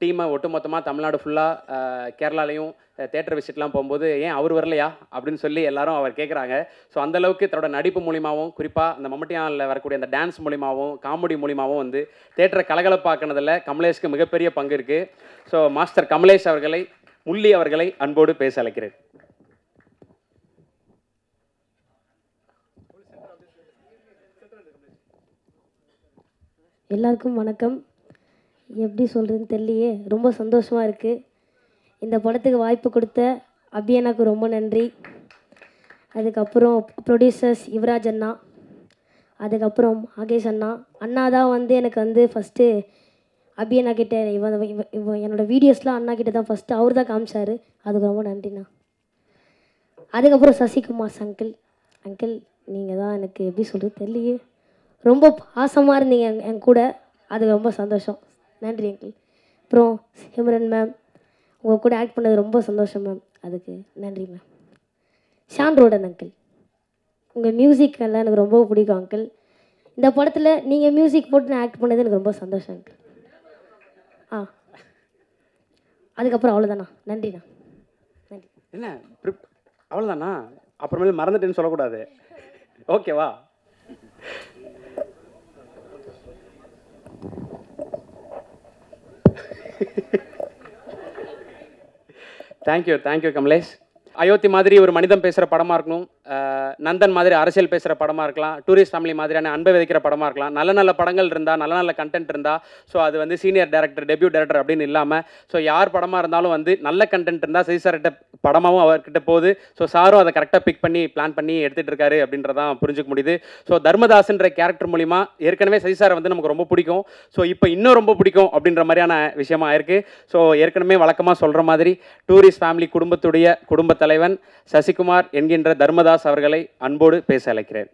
டீமை ஒட்டுமொத்தமாக தமிழ்நாடு ஃபுல்லாக கேரளாலையும் தேட்டர் விசிட்லாம் போகும்போது ஏன் அவர் வரலையா அப்படின்னு சொல்லி எல்லாரும் அவர் கேட்குறாங்க. ஸோ அந்தளவுக்கு தன்னோட நடிப்பு மூலிமாவும், குறிப்பாக அந்த மம்முட்டியானில் வரக்கூடிய அந்த டான்ஸ் மூலிமாவும், காமெடி மூலிமாவும் வந்து தேட்டரை கலகலப்பாக்குனதில் கமலேஷ்க்கு மிகப்பெரிய பங்கு இருக்குது. ஸோ மாஸ்டர் கமலேஷ் அவர்களை, முள்ளி அவர்களை அன்போடு பேச அழைக்கிறேன். எல்லாருக்கும் வணக்கம். எப்படி சொல்கிறதுன்னு தெரியலையே, ரொம்ப சந்தோஷமாக இருக்குது. இந்த படத்துக்கு வாய்ப்பு கொடுத்த அபியனாக்கு ரொம்ப நன்றி. அதுக்கப்புறம் ப்ரொடியூசர்ஸ் யுவராஜ் அண்ணா, அதுக்கப்புறம் ஆகேஷ் அண்ணா. அண்ணா தான் வந்து எனக்கு வந்து ஃபஸ்ட்டு அபியனா கிட்டே இவன் என்னோடய வீடியோஸ்லாம் அண்ணா கிட்டே தான் ஃபஸ்ட்டு அவர் தான் காமிச்சார். அதுக்கு ரொம்ப நன்றிண்ணா. அதுக்கப்புறம் சசிகுமார் அங்கிள் நீங்கள் தான் எனக்கு எப்படி சொல்கிறது தெரியலையே, ரொம்ப பாசமாக இருந்தீங்க என் கூட. அதுக்கு ரொம்ப சந்தோஷம். நன்றி அங்கிள். அப்புறம் சிம்ரன் மேம், உங்கள் கூட ஆக்ட் பண்ணது ரொம்ப சந்தோஷம் மேம். அதுக்கு நன்றி மேம். ஷான் ரோடன் அங்கிள், உங்கள் மியூசிக் எல்லாம் எனக்கு ரொம்ப பிடிக்கும் அங்கிள். இந்த படத்தில் நீங்கள் மியூசிக் போட்டு நான் ஆக்ட் பண்ணது எனக்கு ரொம்ப சந்தோஷம் அங்கிள். அதுக்கப்புறம் அவ்வளோதாண்ணா. நன்றிண்ணா. நன்றி. என்ன அவ்வளோதாண்ணா? அப்புறமேல மறந்துட்டேன்னு சொல்லக்கூடாது, ஓகேவா? தேங்க்யூ கமலேஷ். அயோத்தி மாதிரி ஒரு மனிதன் பேசுகிற படமாக இருக்கணும், நந்தன் மாதிரி அரசியல் பேசுகிற படமாக இருக்கலாம், டூரிஸ்ட் ஃபேமிலி மாதிரியான அன்பை விதைக்கிற படமாக இருக்கலாம். நல்ல நல்ல படங்கள் இருந்தால், நல்ல நல்ல கண்டென்ட் இருந்தால், ஸோ அது வந்து சீனியர் டேரக்டர், டெபியூ டேரக்டர் அப்படின்னு இல்லாமல், ஸோ யார் படமாக இருந்தாலும் வந்து நல்ல கண்டென்ட் இருந்தால் சசி சார்கிட்ட படமாகவும் அவர்கிட்ட போகுது. ஸோ சாரும் அதை கரெக்டாக பிக் பண்ணி பிளான் பண்ணி எடுத்துகிட்டு இருக்காரு அப்படின்றதான் புரிஞ்சுக்க முடியுது. ஸோ தர்மதாஸ்ன்ற கேரக்டர் மூலிமா ஏற்கனவே சசி சாரை வந்து நமக்கு ரொம்ப பிடிக்கும். ஸோ இப்போ இன்னும் ரொம்ப பிடிக்கும் அப்படின்ற மாதிரியான விஷயமா ஆயிருக்கு. ஸோ ஏற்கனவே வழக்கமாக சொல்கிற மாதிரி டூரிஸ்ட் ஃபேமிலி குடும்பத்துடைய குடும்ப தலைவன் சசிகுமார் என்கின்ற தர்மதாஸ் அவர்களை அன்போடு பேச அழைக்கிறேன்.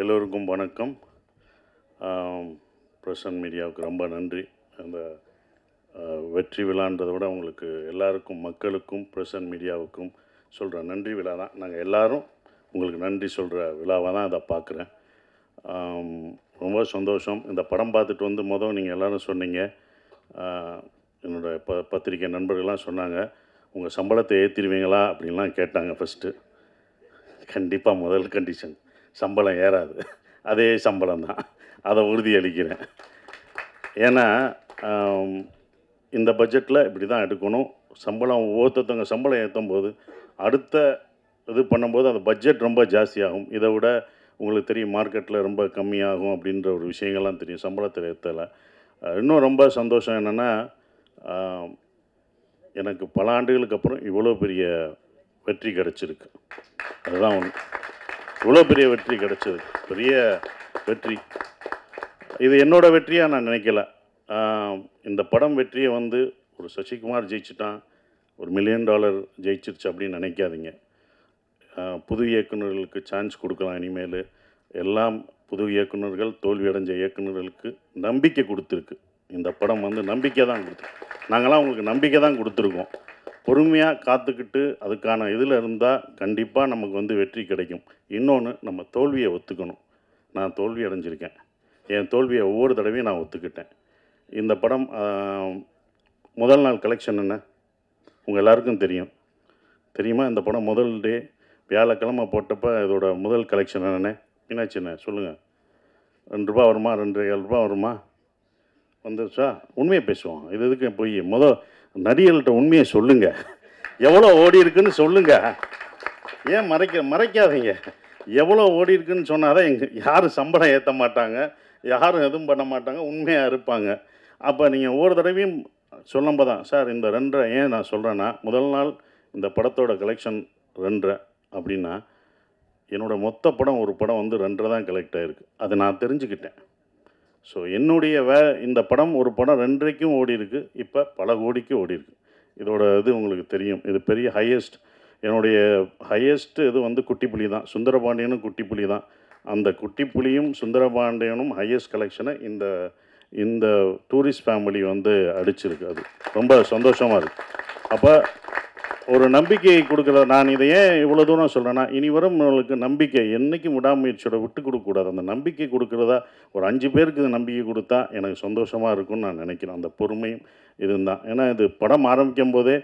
எல்லோருக்கும் வணக்கம். பிரசன்ட் மீடியாவுக்கு ரொம்ப நன்றி. அந்த வெற்றி விழான்றதை விட உங்களுக்கு எல்லாருக்கும், மக்களுக்கும், பிரசன்ட் மீடியாவுக்கும் சொல்கிற நன்றி விழா தான். நாங்கள் எல்லோரும் உங்களுக்கு நன்றி சொல்கிற விழாவாக தான் அதை பார்க்குறேன். ரொம்ப சந்தோஷம். இந்த படம் பார்த்துட்டு வந்து நீங்கள் எல்லோரும் சொன்னீங்க, என்னோடய பத்திரிக்கை நண்பர்கள்லாம் சொன்னாங்க, உங்கள் சம்பளத்தை ஏற்றிடுவீங்களா அப்படின்லாம் கேட்டாங்க. ஃபஸ்ட்டு கண்டிப்பாக முதல் கண்டிஷன் சம்பளம் ஏறாது, அதே சம்பளம் தான், அதை உறுதியளிக்கிறேன். ஏன்னா இந்த பட்ஜெட்டில் இப்படி தான் எடுக்கணும். சம்பளம் ஒவ்வொருத்தவங்க சம்பளம் ஏற்றும் போது அடுத்த இது பண்ணும்போது அந்த பட்ஜெட் ரொம்ப ஜாஸ்தியாகும். இதை விட உங்களுக்கு தெரியும் மார்க்கெட்டில் ரொம்ப கம்மியாகும் அப்படின்ற ஒரு விஷயங்கள்லாம் தெரியும் சம்பளத்தில் ஏற்றலை. இன்னும் ரொம்ப சந்தோஷம் என்னென்னா, எனக்கு பல ஆண்டுகளுக்கு அப்புறம் இவ்வளோ பெரிய வெற்றி கிடச்சிருக்கு. அதுதான் ஒன்று. இவ்வளோ பெரிய வெற்றி கிடச்சது பெரிய வெற்றி. இது என்னோடய வெற்றியாக நான் நினைக்கல. இந்த படம் வெற்றியை வந்து ஒரு சசிகுமார் ஜெயிச்சிட்டான், ஒரு $1 மில்லியன் ஜெயிச்சிருச்சு அப்படின்னு நினைக்காதீங்க. புது இயக்குநர்களுக்கு சான்ஸ் கொடுக்கலாம். இனிமேல் எல்லாம் புது இயக்குநர்கள், தோல்வி அடைஞ்ச இயக்குநர்களுக்கு நம்பிக்கை கொடுத்துருக்கு. இந்த படம் வந்து நம்பிக்கை தான் கொடுத்துருக்கு. நாங்களாம் உங்களுக்கு நம்பிக்கை தான் கொடுத்துருக்கோம். பொறுமையாக காத்துக்கிட்டு அதுக்கான இதில் இருந்தால் கண்டிப்பாக நமக்கு வந்து வெற்றி கிடைக்கும். இன்னொன்று, நம்ம தோல்வியை ஒத்துக்கணும். நான் தோல்வி அடைஞ்சிருக்கேன், என் தோல்வியை ஒவ்வொரு தடவையும் நான் ஒத்துக்கிட்டேன். இந்த படம் முதல் நாள் கலெக்ஷன் என்ன உங்கள் எல்லாருக்கும் தெரியுமா? இந்த படம் முதல் டே வியாழக்கிழமை போட்டப்போ இதோட முதல் கலெக்ஷன் என்னென்ன மீனாட்சி என்ன சொல்லுங்கள்? ₹2 வருமா, ₹2.25 வருமா? வந்துருச்சா? உண்மையை பேசுவோம். இது எதுக்கு போய் நடிகர்கள்ட்ட உண்மையை சொல்லுங்கள். எவ்வளோ ஓடி இருக்குன்னு சொல்லுங்கள். ஏன் மறைக்காதீங்க. எவ்வளோ ஓடி இருக்குன்னு சொன்னால் தான் யாரும் சம்பளம் ஏற்ற மாட்டாங்க, யாரும் எதுவும் பண்ண மாட்டாங்க, உண்மையாக இருப்பாங்க. அப்போ நீங்கள் ஒவ்வொரு தடவையும் சொல்லும்போது தான் சார் இந்த 2.5 ஏன் நான் சொல்கிறேன்னா, முதல் நாள் இந்த படத்தோட கலெக்ஷன் 2.5 அப்படின்னா என்னோடய மொத்த படம் ஒரு படம் வந்து 2.5 தான் கலெக்ட் ஆகிருக்கு. அதை நான் தெரிஞ்சுக்கிட்டேன். ஸோ என்னுடைய இந்த படம் ஒரு படம் 2.5க்கும் ஓடி இருக்குது, இப்போ பல கோடிக்கு ஓடி இருக்குது. இதோட இது உங்களுக்கு தெரியும். இது பெரிய ஹையஸ்ட். என்னுடைய ஹையஸ்ட்டு இது வந்து குட்டிப்புலி தான். சுந்தரபாண்டியனும் குட்டிப்புலி தான். அந்த குட்டிப்புலியும் சுந்தரபாண்டியனும் ஹையஸ்ட் கலெக்ஷனை இந்த டூரிஸ்ட் ஃபேமிலி வந்து அடிச்சிருக்கு. அது ரொம்ப சந்தோஷமாக இருக்குது. அப்போ ஒரு நம்பிக்கையை கொடுக்குற நான் இதை ஏன் இவ்வளோ தூரம் சொல்கிறேன்னா, இனி வரும் உங்களுக்கு நம்பிக்கை என்றைக்கும் விடாமுயற்சியோட விட்டு கொடுக்கக்கூடாது. அந்த நம்பிக்கை கொடுக்குறதா ஒரு 5 பேருக்கு இந்த நம்பிக்கை கொடுத்தா எனக்கு சந்தோஷமாக இருக்கும்னு நான் நினைக்கிறேன். அந்த பொறுமையும் இதுவும் தான். ஏன்னா இது படம் ஆரம்பிக்கும் போதே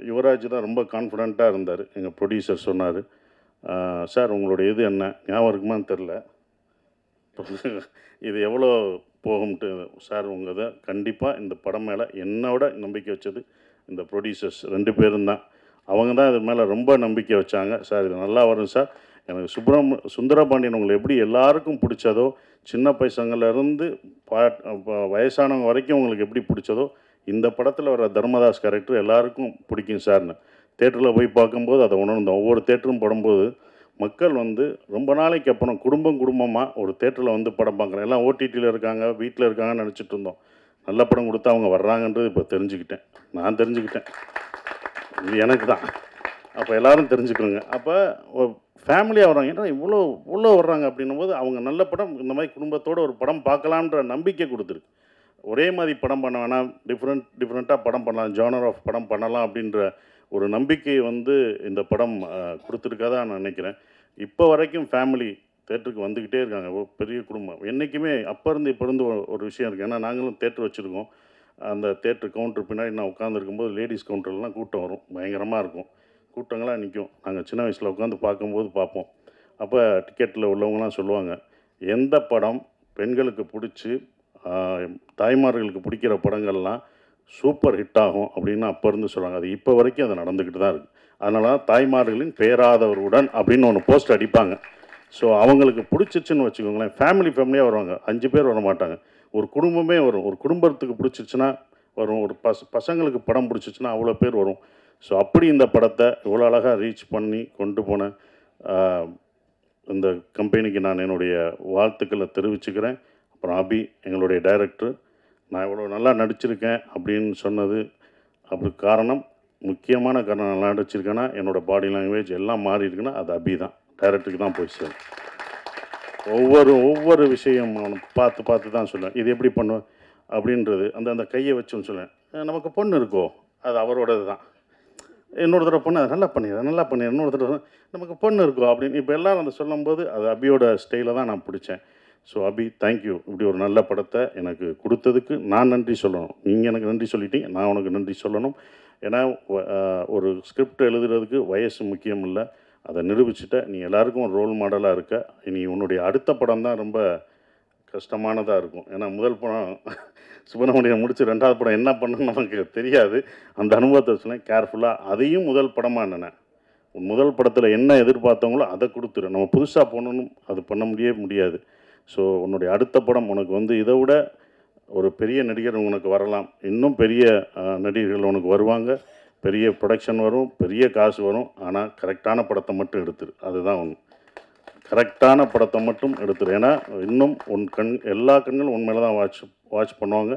யுவராஜ் தான் ரொம்ப கான்ஃபிடென்ட்டாக இருந்தார். எங்கள் ப்ரொடியூசர் சொன்னார், சார் உங்களுடைய இது என்ன ஞாபகம் இருக்குமான்னு தெரில, இது எவ்வளோ போகும்ட்டு. சார் உங்கள் இதை கண்டிப்பாக இந்த படம் மேலே என்னோட நம்பிக்கை வச்சது இந்த ப்ரொடியூசர்ஸ் 2 பேரும் தான். அவங்க தான் இது மேலே ரொம்ப நம்பிக்கை வச்சாங்க. சார் இது நல்லா வரும் சார். எனக்கு சுந்தரபாண்டியன் உங்களை எப்படி எல்லாருக்கும் பிடிச்சதோ, சின்ன பசங்கள்லேருந்து வயசானவங்க வரைக்கும் உங்களுக்கு எப்படி பிடிச்சதோ, இந்த படத்தில் வர தர்மதாஸ் கேரக்டர் எல்லாருக்கும் பிடிக்கும் சார்னு தேட்டரில் போய் பார்க்கும்போது அதை உணர்ந்தோம். ஒவ்வொரு தேட்டரும் படும்போது மக்கள் வந்து ரொம்ப நாளைக்கு அப்புறம் குடும்பமாக ஒரு தேட்டரில் வந்து படம் பார்க்குறேன். எல்லாம் ஓடிடியில் இருக்காங்க, வீட்டில் இருக்காங்கன்னு நினச்சிட்டு இருந்தோம். நல்ல படம் கொடுத்தா அவங்க வர்றாங்கன்றது இப்போ தெரிஞ்சுக்கிட்டேன். நான் தெரிஞ்சுக்கிட்டேன், இது எனக்கு தான். அப்போ எல்லோரும் தெரிஞ்சுக்கணுங்க. அப்போ ஃபேமிலியாக வர்றாங்க, ஏன்னா இவ்வளோ வர்றாங்க அப்படின்னும் போது அவங்க நல்ல படம் இந்த மாதிரி குடும்பத்தோடு ஒரு படம் பார்க்கலான்ற நம்பிக்கை கொடுத்துருக்கு. ஒரே மாதிரி படம் பண்ண வேணாம், டிஃப்ரெண்ட்டாக படம் பண்ணலாம், ஜானர் ஆஃப் படம் பண்ணலாம் அப்படின்ற ஒரு நம்பிக்கையை வந்து இந்த படம் கொடுத்துருக்காதான் நான் நினைக்கிறேன். இப்போ வரைக்கும் ஃபேமிலி தேட்டருக்கு வந்துக்கிட்டே இருக்காங்க. பெரிய குடும்பம் என்றைக்குமே அப்போ இருந்து இப்போ இருந்து ஒரு விஷயம் இருக்குது. ஏன்னா நாங்களும் தேட்டர் வச்சுருக்கோம். அந்த தேட்டர் கவுண்டர் பின்னாடி நான் உட்காந்துருக்கும்போது லேடிஸ் கவுண்டர்லாம் கூட்டம் வரும், பயங்கரமாக இருக்கும், கூட்டங்களாக நிற்கும். நாங்கள் சின்ன வயசில் உட்காந்து பார்க்கும்போது பார்ப்போம். அப்போ டிக்கெட்டில் உள்ளவங்களாம் சொல்லுவாங்க, எந்த படம் பெண்களுக்கு பிடிச்சி தாய்மார்களுக்கு பிடிக்கிற படங்கள்லாம் சூப்பர் ஹிட் ஆகும் அப்படின்னு அப்போ இருந்து சொல்லுவாங்க. அது இப்போ வரைக்கும் அது நடந்துக்கிட்டு தான் இருக்குது. அதனால தான் தாய்மார்களின் பேராதவருடன் அப்படின்னு ஒன்று போஸ்ட் அடிப்பாங்க. ஸோ அவங்களுக்கு பிடிச்சிச்சுன்னு வச்சுக்கோங்களேன், ஃபேமிலியாக வருவாங்க. 5 பேர் வர மாட்டாங்க, ஒரு குடும்பமே வரும். ஒரு குடும்பத்துக்கு பிடிச்சிச்சுன்னா வரும், ஒரு பசங்களுக்கு படம் பிடிச்சிச்சுன்னா அவ்வளோ பேர் வரும். ஸோ அப்படி இந்த படத்தை இவ்வளோ அழகாக ரீச் பண்ணி கொண்டு போன இந்த கம்பெனிக்கு நான் என்னுடைய வாழ்த்துக்களை தெரிவிச்சுக்கிறேன். அப்புறம் அபி எங்களுடைய டைரக்டர், நான் இவ்வளோ நல்லா நடிச்சிருக்கேன் அப்படின்னு சொன்னது அப்படி காரணம், முக்கியமான காரணம் நல்லா நடிச்சிருக்கேன்னா என்னோடய பாடி லாங்குவேஜ் எல்லாம் மாறி இருக்குன்னா அது அபி தான், டைரக்டருக்கு தான் போய் சேரும். ஒவ்வொரு விஷயம் அவனுக்கு பார்த்து தான் சொல்லுவேன், இது எப்படி பண்ணுவேன் அப்படின்றது. அந்த கையை வச்சுன்னு சொல்லுவேன். நமக்கு பொண்ணு இருக்கோ அது அவரோடது தான், இன்னொரு தடவை பொண்ணு அதை நல்லா பண்ணிடுறேன், இன்னொரு தடவை நமக்கு பொண்ணு இருக்கோ அப்படின்னு இப்போ எல்லோரும் அதை சொல்லும்போது அது அபியோட ஸ்டைலில் தான் நான் பிடிச்சேன். ஸோ அபி, தேங்க்யூ. இப்படி ஒரு நல்ல படத்தை எனக்கு கொடுத்ததுக்கு நான் நன்றி சொல்லணும். நீங்கள் எனக்கு நன்றி சொல்லிட்டீங்க, நான் உனக்கு நன்றி சொல்லணும். ஏன்னா ஒரு ஸ்கிரிப்ட் எழுதுறதுக்கு வயசு முக்கியம் இல்லை, அதை நிரூபிச்சுட்ட நீ எல்லாருக்கும் ஒரு ரோல் மாடலாக இருக்க. இனி உன்னுடைய அடுத்த படம் தான் ரொம்ப கஷ்டமானதாக இருக்கும். ஏன்னா முதல் படம் சுப்பிரமணியம் முடிச்சு 2வது படம் என்ன பண்ணணும்னு நமக்கு தெரியாது. அந்த அனுபவத்தை சொன்னேன், கேர்ஃபுல்லாக அதையும் முதல் படமாக நினை. முதல் படத்தில் என்ன எதிர்பார்த்தவங்களோ அதை கொடுத்துரு. நம்ம புதுசாக போகணுன்னு அது பண்ண முடியாது. ஸோ உன்னுடைய அடுத்த படம் உனக்கு வந்து இதை விட ஒரு பெரிய நடிகர் உனக்கு வரலாம், இன்னும் பெரிய நடிகர்கள் உனக்கு வருவாங்க, பெரிய ப்ரொடக்ஷன் வரும், பெரிய காசு வரும். ஆனால் கரெக்டான படத்தை மட்டும் எடுத்துரு, அதுதான் ஒன்று. கரெக்டான படத்தை மட்டும் எடுத்துரு. ஏன்னா இன்னும் எல்லா கண்களும் உன் மேலே தான் வாட்ச் பண்ணுவாங்க.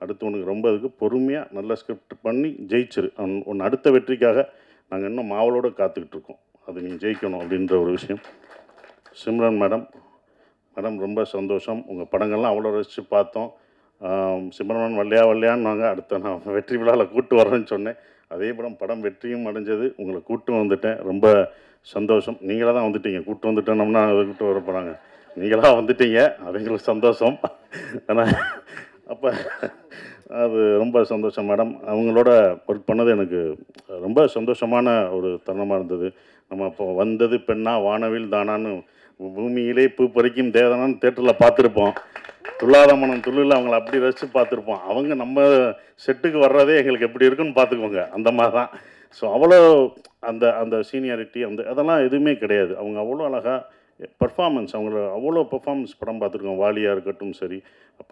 அடுத்து உனக்கு ரொம்ப இதுக்கு பொறுமையாக நல்ல ஸ்கிரிப்ட் பண்ணி ஜெயிச்சிரு. உன் அடுத்த வெற்றிக்காக நாங்கள் இன்னும் மாவலோடு காத்துக்கிட்டு இருக்கோம். அது நீ ஜெயிக்கணும் அப்படின்ற ஒரு விஷயம். சிம்ரன் மேடம் ரொம்ப சந்தோஷம். உங்கள் படங்கள்லாம் அவ்வளோ ரசித்து பார்த்தோம். சிம்ரன் வல்லையான்னு வாங்க, அடுத்த நான் வெற்றி விழாவில் கூட்டு வரேன்னு சொன்னேன். அதே படம் வெற்றியும் அடைஞ்சது, உங்களை கூட்டு வந்துட்டேன். ரொம்ப சந்தோஷம். நீங்களாக தான் வந்துட்டீங்க, கூட்டு வந்துட்டேன்னோம்னா அதை கூட்டு வர போகிறாங்க. நீங்களாக வந்துட்டீங்க, அது எங்களுக்கு சந்தோஷம். ஆனால் அப்போ அது ரொம்ப சந்தோஷம் மேடம். அவங்களோட ஒர்க் பண்ணது எனக்கு ரொம்ப சந்தோஷமான ஒரு தருணமாக இருந்தது. நம்ம இப்போ வந்தது பெண்ணா வானவில் தானான்னு பூமியிலே பூ பறிக்கும் தேவதானான்னு தேட்டரில் பார்த்துருப்போம். துள்ளாத மனம் துள்ளில் அவங்கள அப்படி ரசித்து பார்த்துருப்போம். அவங்க நம்ம செட்டுக்கு வர்றதே எங்களுக்கு எப்படி இருக்குன்னு பார்த்துக்கோங்க, அந்த மாதிரி தான். ஸோ அவ்வளோ அந்த சீனியாரிட்டி அதெல்லாம் எதுவுமே கிடையாது. அவங்க அவ்வளோ அழகாக பர்ஃபார்மன்ஸ், அவங்கள அவ்வளோ பர்ஃபார்மன்ஸ் படம் பார்த்துருக்கோம். வாலியாக இருக்கட்டும் சரி,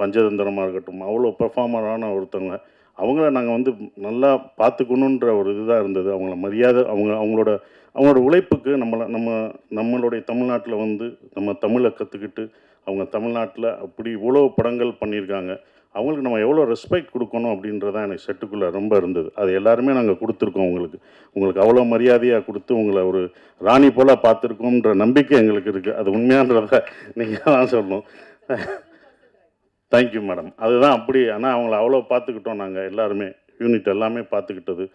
பஞ்சதந்திரமாக இருக்கட்டும், அவ்வளோ பர்ஃபார்மரான ஒருத்தவங்க. அவங்கள நாங்கள் வந்து நல்லா பார்த்துக்கணுன்ற ஒரு இதுதான் இருந்தது. அவங்கள மரியாதை, அவங்களோட உழைப்புக்கு நம்மளுடைய தமிழ்நாட்டில் வந்து நம்ம தமிழை கற்றுக்கிட்டு அவங்க தமிழ்நாட்டில் அப்படி இவ்வளோ படங்கள் பண்ணியிருக்காங்க. அவங்களுக்கு நம்ம எவ்வளோ ரெஸ்பெக்ட் கொடுக்கணும் அப்படின்றதான் எனக்கு செட்டுக்குள்ளே ரொம்ப இருந்தது. அது எல்லாருமே நாங்கள் கொடுத்துருக்கோம். உங்களுக்கு அவ்வளோ மரியாதையாக கொடுத்து உங்களை ஒரு ராணி போல் பார்த்துருக்கோன்ற நம்பிக்கை எங்களுக்கு இருக்குது. அது உண்மையான்றதை நீங்கள் தான் சொல்லணும். Thank you madam. அதுதான் அப்படி. ஆனால் அவங்கள அவ்வளோ பார்த்துக்கிட்டோம் நாங்கள் எல்லாருமே, யூனிட் எல்லாமே பார்த்துக்கிட்டது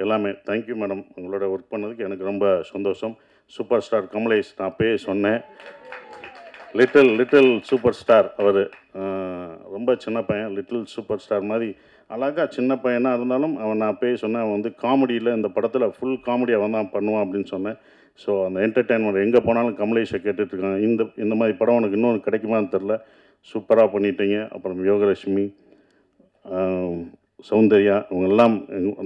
எல்லாமே. Thank you madam. உங்களோட ஒர்க் பண்ணதுக்கு எனக்கு ரொம்ப சந்தோஷம். சூப்பர் ஸ்டார் கமலேஷ், நான் அப்பயே சொன்னேன், லிட்டில் சூப்பர் ஸ்டார் அவர். ரொம்ப சின்ன பையன், லிட்டில் சூப்பர் ஸ்டார் மாதிரி அழகாக சின்ன பையனாக இருந்தாலும் அவன், நான் அப்பயே சொன்னேன், அவன் வந்து காமெடியில் இந்த படத்தில் ஃபுல் காமெடி அவன் தான் பண்ணுவான் அப்படின்னு சொன்னேன். ஸோ அந்த என்டர்டெயின்மெண்ட் எங்கே போனாலும் கமலேஷை கேட்டுட்ருக்காங்க. இந்த மாதிரி படம் உனக்கு இன்னொன்று கிடைக்குமான்னு தெரில, சூப்பராக பண்ணிட்டீங்க. அப்புறம் யோகலட்சுமி, சௌந்தர்யா, இவங்கெல்லாம்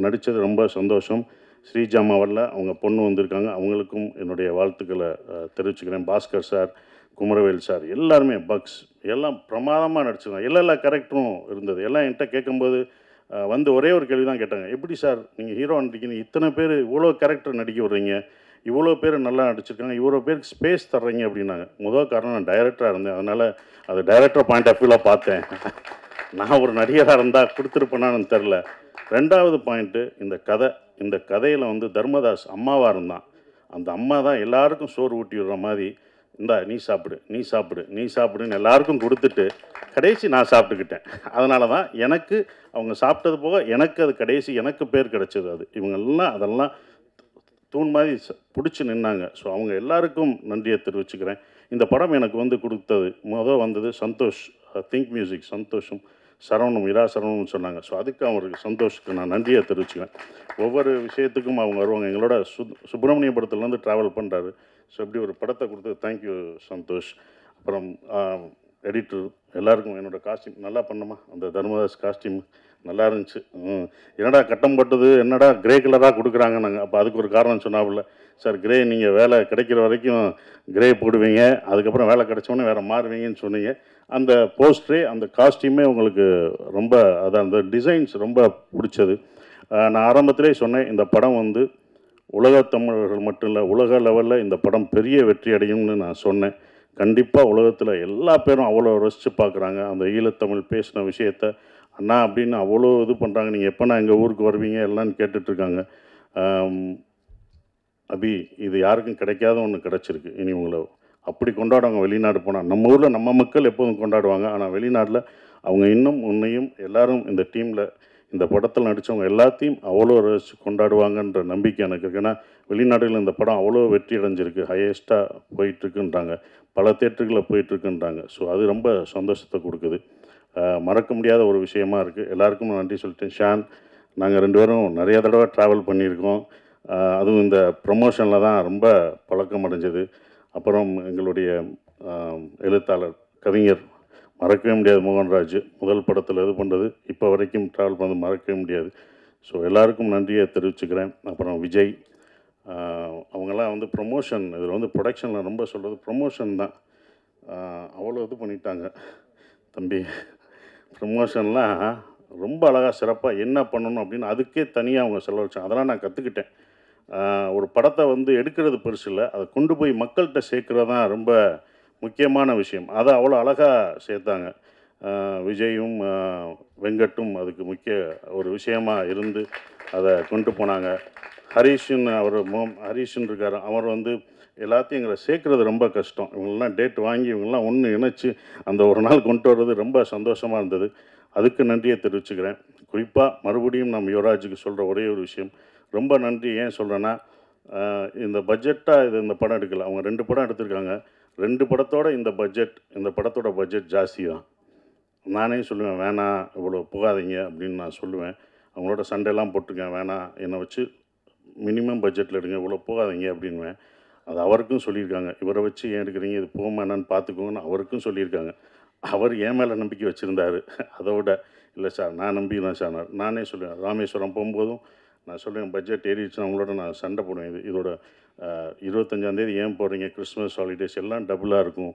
நடித்தது ரொம்ப சந்தோஷம். ஸ்ரீஜாமா வரல, அவங்க பொண்ணு வந்திருக்காங்க, அவங்களுக்கும் என்னுடைய வாழ்த்துக்களை தெரிவிச்சுக்கிறேன். பாஸ்கர் சார், குமரவேல் சார், எல்லாருமே பக்ஸ் எல்லாம் பிரமாதமாக நடிச்சிருக்காங்க. எல்லா கேரக்டரும் இருந்தது. எல்லாம் என்கிட்ட கேட்கும்போது வந்து ஒரே ஒரு கேள்வி தான் கேட்டாங்க, எப்படி சார் நீங்கள் ஹீரோ நடிக்கிறீங்க, இத்தனை பேர் இவ்வளோ கேரக்டர் நடிக்க விட்றீங்க, இவ்வளோ பேர் நல்லா நடிச்சிருக்காங்க, இவ்வளோ பேருக்கு ஸ்பேஸ் தர்றீங்க அப்படின்னாங்க. முதல் காரணம் நான் டைரக்டராக இருந்தேன், அதனால் அது டைரக்டர் பாயிண்ட் ஆஃப் வியூவில் பார்த்தேன். நான் ஒரு நடிகராக இருந்தால் கொடுத்துருப்பேனான்னு தெரில. ரெண்டாவது பாயிண்ட்டு, இந்த கதையில் வந்து தர்மதாஸ் அம்மாவாக இருந்தான். அந்த அம்மா தான் எல்லாருக்கும் சோறு ஊட்டி விடுற மாதிரி, இந்தா நீ சாப்பிடு, நீ சாப்பிடு, நீ சாப்பிடுன்னு எல்லாருக்கும் கொடுத்துட்டு கடைசி நான் சாப்பிட்டுக்கிட்டேன். அதனால தான் எனக்கு அவங்க சாப்பிட்டது போக எனக்கு அது கடைசி எனக்கு பேர் கிடச்சிது. அது இவங்கெல்லாம் அதெல்லாம் தூண் மாதிரி பிடிச்சி நின்னாங்க. ஸோ அவங்க எல்லாருக்கும் நன்றியை தெரிவிச்சுக்கிறேன். இந்த படம் எனக்கு வந்து கொடுத்தது வந்தது சந்தோஷ், திங்க் மியூசிக் சந்தோஷம், சரவணம், இரா சரவணம்னு சொன்னாங்க. ஸோ அதுக்கு அவருக்கு சந்தோஷத்துக்கு நான் நன்றியை தெரிவிச்சுக்கிறேன். ஒவ்வொரு விஷயத்துக்கும் அவங்க வருவாங்க. எங்களோட சுப்பிரமணியபுரத்துலேருந்து ட்ராவல் பண்ணுறாரு. ஸோ இப்படி ஒரு படத்தை கொடுத்தது தேங்க்யூ சந்தோஷ். அப்புறம் எடிட்டர் எல்லாருக்கும், என்னோடய காஸ்டியூம் நல்லா பண்ணமா, அந்த தர்மதாஸ் காஸ்டியூம் நல்லா இருந்துச்சு. என்னடா கட்டம் போட்டது, என்னடா கிரே கலராக கொடுக்குறாங்க நாங்கள். அப்போ அதுக்கு ஒரு காரணம் சொன்னாப்புல, சார் கிரே நீங்கள் வேலை கிடைக்கிற வரைக்கும் கிரே போடுவீங்க, அதுக்கப்புறம் வேலை கிடைச்சோன்னே வேறு மாறுவீங்கன்னு சொன்னீங்க. அந்த போஸ்டரே அந்த காஸ்டியூமே உங்களுக்கு ரொம்ப, அதான் அந்த டிசைன்ஸ் ரொம்ப பிடிச்சது. நான் ஆரம்பத்திலே சொன்னேன், இந்த படம் வந்து உலகத் தமிழர்கள் மட்டும் இல்லை, உலக லெவலில் இந்த படம் பெரிய வெற்றி அடையும்னு நான் சொன்னேன். கண்டிப்பாக உலகத்தில் எல்லா பேரும் அவ்வளோ ரசித்து பார்க்குறாங்க. அந்த ஈழத்தமிழ் பேசின விஷயத்த அண்ணா அப்படின்னு அவ்வளோ இது பண்ணுறாங்க. நீங்கள் எப்போனா எங்கள் ஊருக்கு வருவீங்க எல்லான்னு கேட்டுட்ருக்காங்க. அபி, இது யாருக்கும் கிடைக்காத ஒன்று கிடச்சிருக்கு. இனி உங்களை அப்படி கொண்டாடுவாங்க வெளிநாடு போனால். நம்ம ஊரில் நம்ம மக்கள் எப்போதும் கொண்டாடுவாங்க, ஆனால் வெளிநாட்டில் அவங்க இன்னும் உன்னையும் எல்லாரும் இந்த டீமில் இந்த படத்தில் நடித்தவங்க எல்லாத்தையும் அவ்வளோ ரசித்து கொண்டாடுவாங்கன்ற நம்பிக்கை எனக்கு இருக்குது. ஏன்னா வெளிநாடுகளில் இந்த படம் அவ்வளோ வெற்றி அடைஞ்சிருக்கு, ஹையஸ்ட்டாக போயிட்டுருக்குன்றாங்க, பல தேட்டர்களில் போயிட்டுருக்குன்றாங்க. ஸோ அது ரொம்ப சந்தோஷத்தை கொடுக்குது. மறக்க முடியாத ஒரு விஷயமா இருக்குது. எல்லாருக்கும் நன்றி சொல்லிட்டேன். ஷான், நாங்கள் 2 பேரும் நிறையா தடவை ட்ராவல் பண்ணியிருக்கோம். அதுவும் இந்த ப்ரமோஷனில் தான் ரொம்ப பழக்கம் அடைஞ்சது. அப்புறம் எங்களுடைய எழுத்தாளர், கவிஞர், மறக்கவே முடியாது மோகன்ராஜ், முதல் படத்தில் இது பண்ணுறது இப்போ வரைக்கும் ட்ராவல் பண்ணது மறக்கவே முடியாது. ஸோ எல்லாருக்கும் நன்றியை தெரிவிச்சுக்கிறேன். அப்புறம் விஜய், அவங்கெல்லாம் வந்து ப்ரொமோஷன், இதில் வந்து ப்ரொடக்ஷனில் ரொம்ப சொல்கிறது ப்ரொமோஷன் தான். அவ்வளோ இது பண்ணிட்டாங்க தம்பி. ப்ரொமோஷன்லாம் ரொம்ப அழகாக சிறப்பாக என்ன பண்ணணும் அப்படின்னு அதுக்கே தனியாக அவங்க செலவழிச்சாங்க. அதெல்லாம் நான் கற்றுக்கிட்டேன். ஒரு படத்தை வந்து எடுக்கிறது பெருசு இல்லை, அதை கொண்டு போய் மக்கள்கிட்ட சேர்க்குறது தான் ரொம்ப முக்கியமான விஷயம். அதை அவ்வளோ அழகாக சேர்த்தாங்க. விஜயும் வெங்கட்டும் அதுக்கு முக்கிய ஒரு விஷயமாக இருந்து அதை கொண்டு போனாங்க. ஹரீஷன் இருக்கார், அவர் வந்து எல்லாத்தையும் எங்களை சேர்க்குறது ரொம்ப கஷ்டம். இவங்கெல்லாம் டேட் வாங்கி இவங்கெல்லாம் ஒன்று இணைச்சி அந்த ஒரு நாள் கொண்டு வர்றது ரொம்ப சந்தோஷமாக இருந்தது. அதுக்கு நன்றியை தெரிவிச்சுக்கிறேன். குறிப்பாக மறுபடியும் நம்ம யுவராஜுக்கு சொல்கிற ஒரே ஒரு விஷயம், ரொம்ப நன்றி. ஏன் சொல்கிறேன்னா, இந்த பட்ஜெட்டாக இந்த படம் எடுக்கலை, அவங்க 2 படம் எடுத்திருக்காங்க. 2 படத்தோட இந்த படத்தோட பட்ஜெட் ஜாஸ்தி தான். நானே சொல்லுவேன், வேணாம் இவ்வளோ போகாதீங்க அப்படின்னு நான் சொல்லுவேன். அவங்களோட சண்டையெல்லாம் போட்டிருக்கேன், வேணாம் என்னை வச்சு மினிமம் பட்ஜெட்டில் எடுங்க, இவ்வளோ போகாதீங்க அப்படின்வேன். அது அவருக்கும் சொல்லியிருக்காங்க, இவரை வச்சு ஏன் எடுக்கிறீங்க, இது போமா என்னன்னு பார்த்துக்கோங்கன்னு அவருக்கும் சொல்லியிருக்காங்க. அவர் என் மேலே நம்பிக்கை வச்சுருந்தார். அதோட இல்லை சார் நான் நம்பிக்கிறேன் சார். நானே சொல்லுவேன், ராமேஸ்வரம் போகும்போதும் நான் சொல்லுவேன், பட்ஜெட் ஏறிடுச்சுன்னா அவங்களோட நான் சண்டை போடுவேன். இதோட 25ஆந்தேதி ஏன் போடுறீங்க, கிறிஸ்மஸ் ஹாலிடேஸ் எல்லாம் டபுளாக இருக்கும்,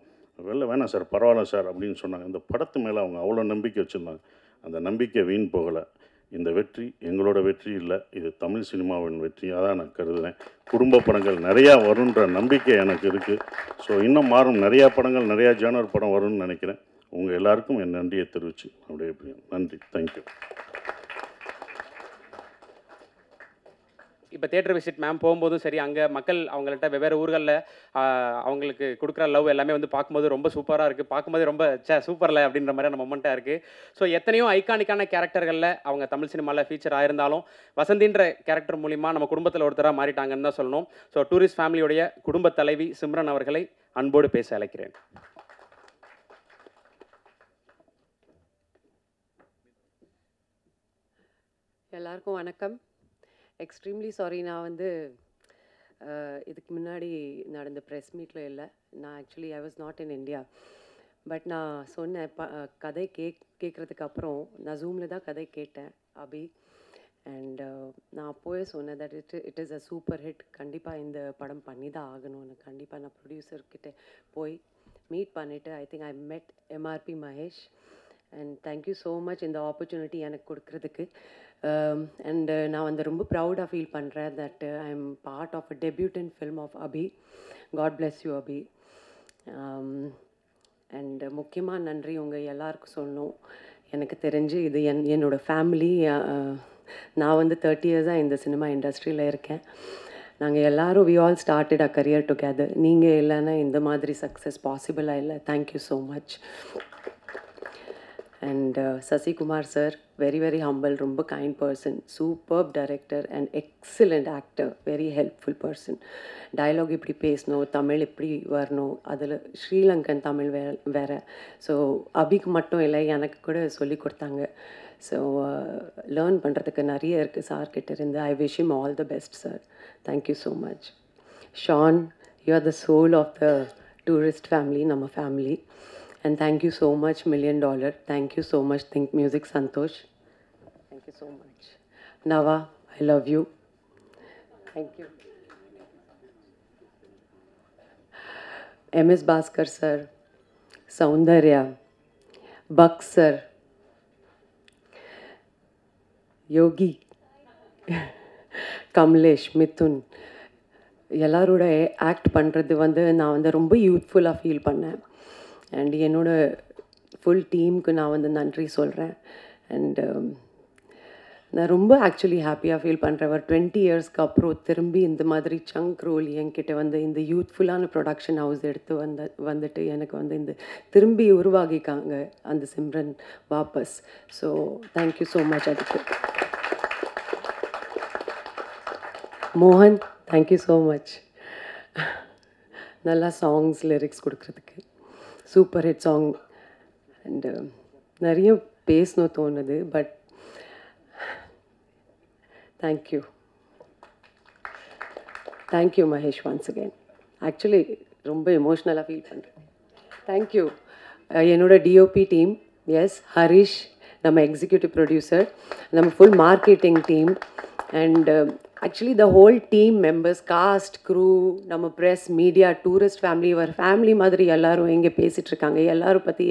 வேணாம் சார் பரவாயில்ல சார் அப்படின்னு சொன்னாங்க. இந்த படத்து மேலே அவங்க அவ்வளோ நம்பிக்கை வச்சுருந்தாங்க. அந்த நம்பிக்கை வீண் போகலை. இந்த வெற்றி எங்களோட வெற்றி இல்லை, இது தமிழ் சினிமாவின் வெற்றியாக தான் நான் கருதுகிறேன். குடும்ப படங்கள் நிறையா வருன்ற நம்பிக்கை எனக்கு இருக்குது. ஸோ இன்னும் மாறும், நிறையா படங்கள், நிறையா ஜேனர் படம் வரும்னு நினைக்கிறேன். உங்கள் எல்லாருக்கும் என் நன்றியை தெரிவித்து அப்படியே நன்றி. தேங்க்யூ. இப்போ தேட்டர் விசிட் மேம் போகும்போதும் சரி, அங்கே மக்கள் அவங்கள்ட்ட வெவ்வேறு ஊர்களில் அவங்களுக்கு கொடுக்குற லவ் எல்லாமே வந்து பார்க்கும்போது ரொம்ப சூப்பராக இருக்குது. பார்க்கும்போது ரொம்ப சூப்பரில் அப்படின்ற மாதிரியான மொமெண்ட்டாக இருக்குது. ஸோ எத்தனையோ ஐகானிக்கான கேரக்டர்களில் அவங்க தமிழ் சினிமாவில் ஃபீச்சர் ஆயிருந்தாலும் வசந்தின்ற கேரக்டர் மூலிமா நம்ம குடும்பத்தில் ஒருத்தராக மாறிட்டாங்கன்னு தான் சொல்லணும். ஸோ டூரிஸ்ட் ஃபேமிலியுடைய குடும்ப தலைவி சிம்ரன் அவர்களை அன்போடு பேச அழைக்கிறேன். எல்லாருக்கும் வணக்கம். எக்ஸ்ட்ரீம்லி சாரி, நான் வந்து இதுக்கு முன்னாடி நடந்த ப்ரெஸ் மீட்டில் இல்லை. நான் actually I was not in India. But நான் சொன்னேன், கதை கேட்குறதுக்கு அப்புறம் நான் ஜூமில் தான் கதை கேட்டேன் அபி. அண்ட் நான் அப்போவே சொன்னேன் that it is a super hit. கண்டிப்பாக இந்த படம் பண்ணி தான் ஆகணும்னு. கண்டிப்பாக நான் ப்ரொடியூசர்கிட்ட போய் மீட் பண்ணிவிட்டு ஐ think I met MRP Mahesh. And thank you so much இந்த ஆப்பர்ச்சுனிட்டி எனக்கு கொடுக்குறதுக்கு. அண்ட் நான் வந்து ரொம்ப ப்ரௌடாக ஃபீல் பண்ணுறேன் that I am part of a debutante film of Abhi. God bless you Abhi. And முக்கியமாக நன்றி உங்கள் எல்லாருக்கும் சொல்லணும். எனக்கு தெரிஞ்சு இது என்னோடய ஃபேமிலி. நான் வந்து 30 இயர்ஸாக இந்த சினிமா இண்டஸ்ட்ரியில் இருக்கேன். நாங்கள் எல்லோரும் we all started a career together. நீங்கள் இல்லைன்னா இந்த மாதிரி சக்ஸஸ் பாசிபிளாக இல்லை. Thank you so much. And Sasikumar sir, very very humble, ரொம்ப kind person, superb director and excellent actor, very helpful person. Dialogue இப்படி பேசணும், தமிழ் இப்படி வரணும், அதில் ஸ்ரீலங்கன் தமிழ் வேறு. ஸோ அபிக்கு மட்டும் இல்லை, எனக்கு கூட சொல்லி கொடுத்தாங்க. ஸோ லேர்ன் பண்ணுறதுக்கு நிறைய இருக்குது சார்கிட்ட இருந்து. I wish him all the best sir. Thank you so much. Sean, you are the soul of the tourist family, நம்ம family. And thank you so much, $1 million. Thank you so much, Think Music Santosh. Thank you so much. Nava, I love you. Thank you. MS Bhaskar sir, Soundarya, Buck sir, Yogi, Kamlesh, Mithun. எல்லாரோட act பண்ணுறது வந்து நான் வந்து ரொம்ப யூத்ஃபுல்லாக feel பண்ணேன். And என்னோடய full டீமுக்கு நான் வந்து நன்றி சொல்கிறேன். அண்டு நான் ரொம்ப ஆக்சுவலி ஹாப்பியாக ஃபீல் பண்ணுறேன். ஒரு 20 இயர்ஸ்க்கு அப்புறம் திரும்பி இந்த மாதிரி சங்க் ரோல் என்கிட்ட வந்து இந்த யூத்ஃபுல்லான ப்ரொடக்ஷன் ஹவுஸ் எடுத்து வந்துட்டு எனக்கு வந்து இந்த திரும்பி உருவாகிக்காங்க அந்த சிம்ரன் வாபஸ். So thank you so much. அதுக்கு மோகன், தேங்க்யூ ஸோ மச். நல்லா சாங்ஸ் லிரிக்ஸ் கொடுக்குறதுக்கு. Super hit song. அண்டு நிறைய பேசணும் தோணுது, but thank you. Thank you Mahesh once again. Actually ரொம்ப எமோஷ்னலாக ஃபீல் பண்ணுறேன். தேங்க்யூ. என்னோட டிஓபி டீம், எஸ் ஹரிஷ், நம்ம எக்ஸிக்யூட்டிவ் ப்ரொடியூசர், நம்ம full marketing team, and actually the whole team members, cast, crew, நம்ம ப்ரெஸ், மீடியா, டூரிஸ்ட் ஃபேமிலி, ஒரு ஃபேமிலி மாதிரி எல்லோரும் இங்கே பேசிகிட்ருக்காங்க. எல்லோரும் பற்றி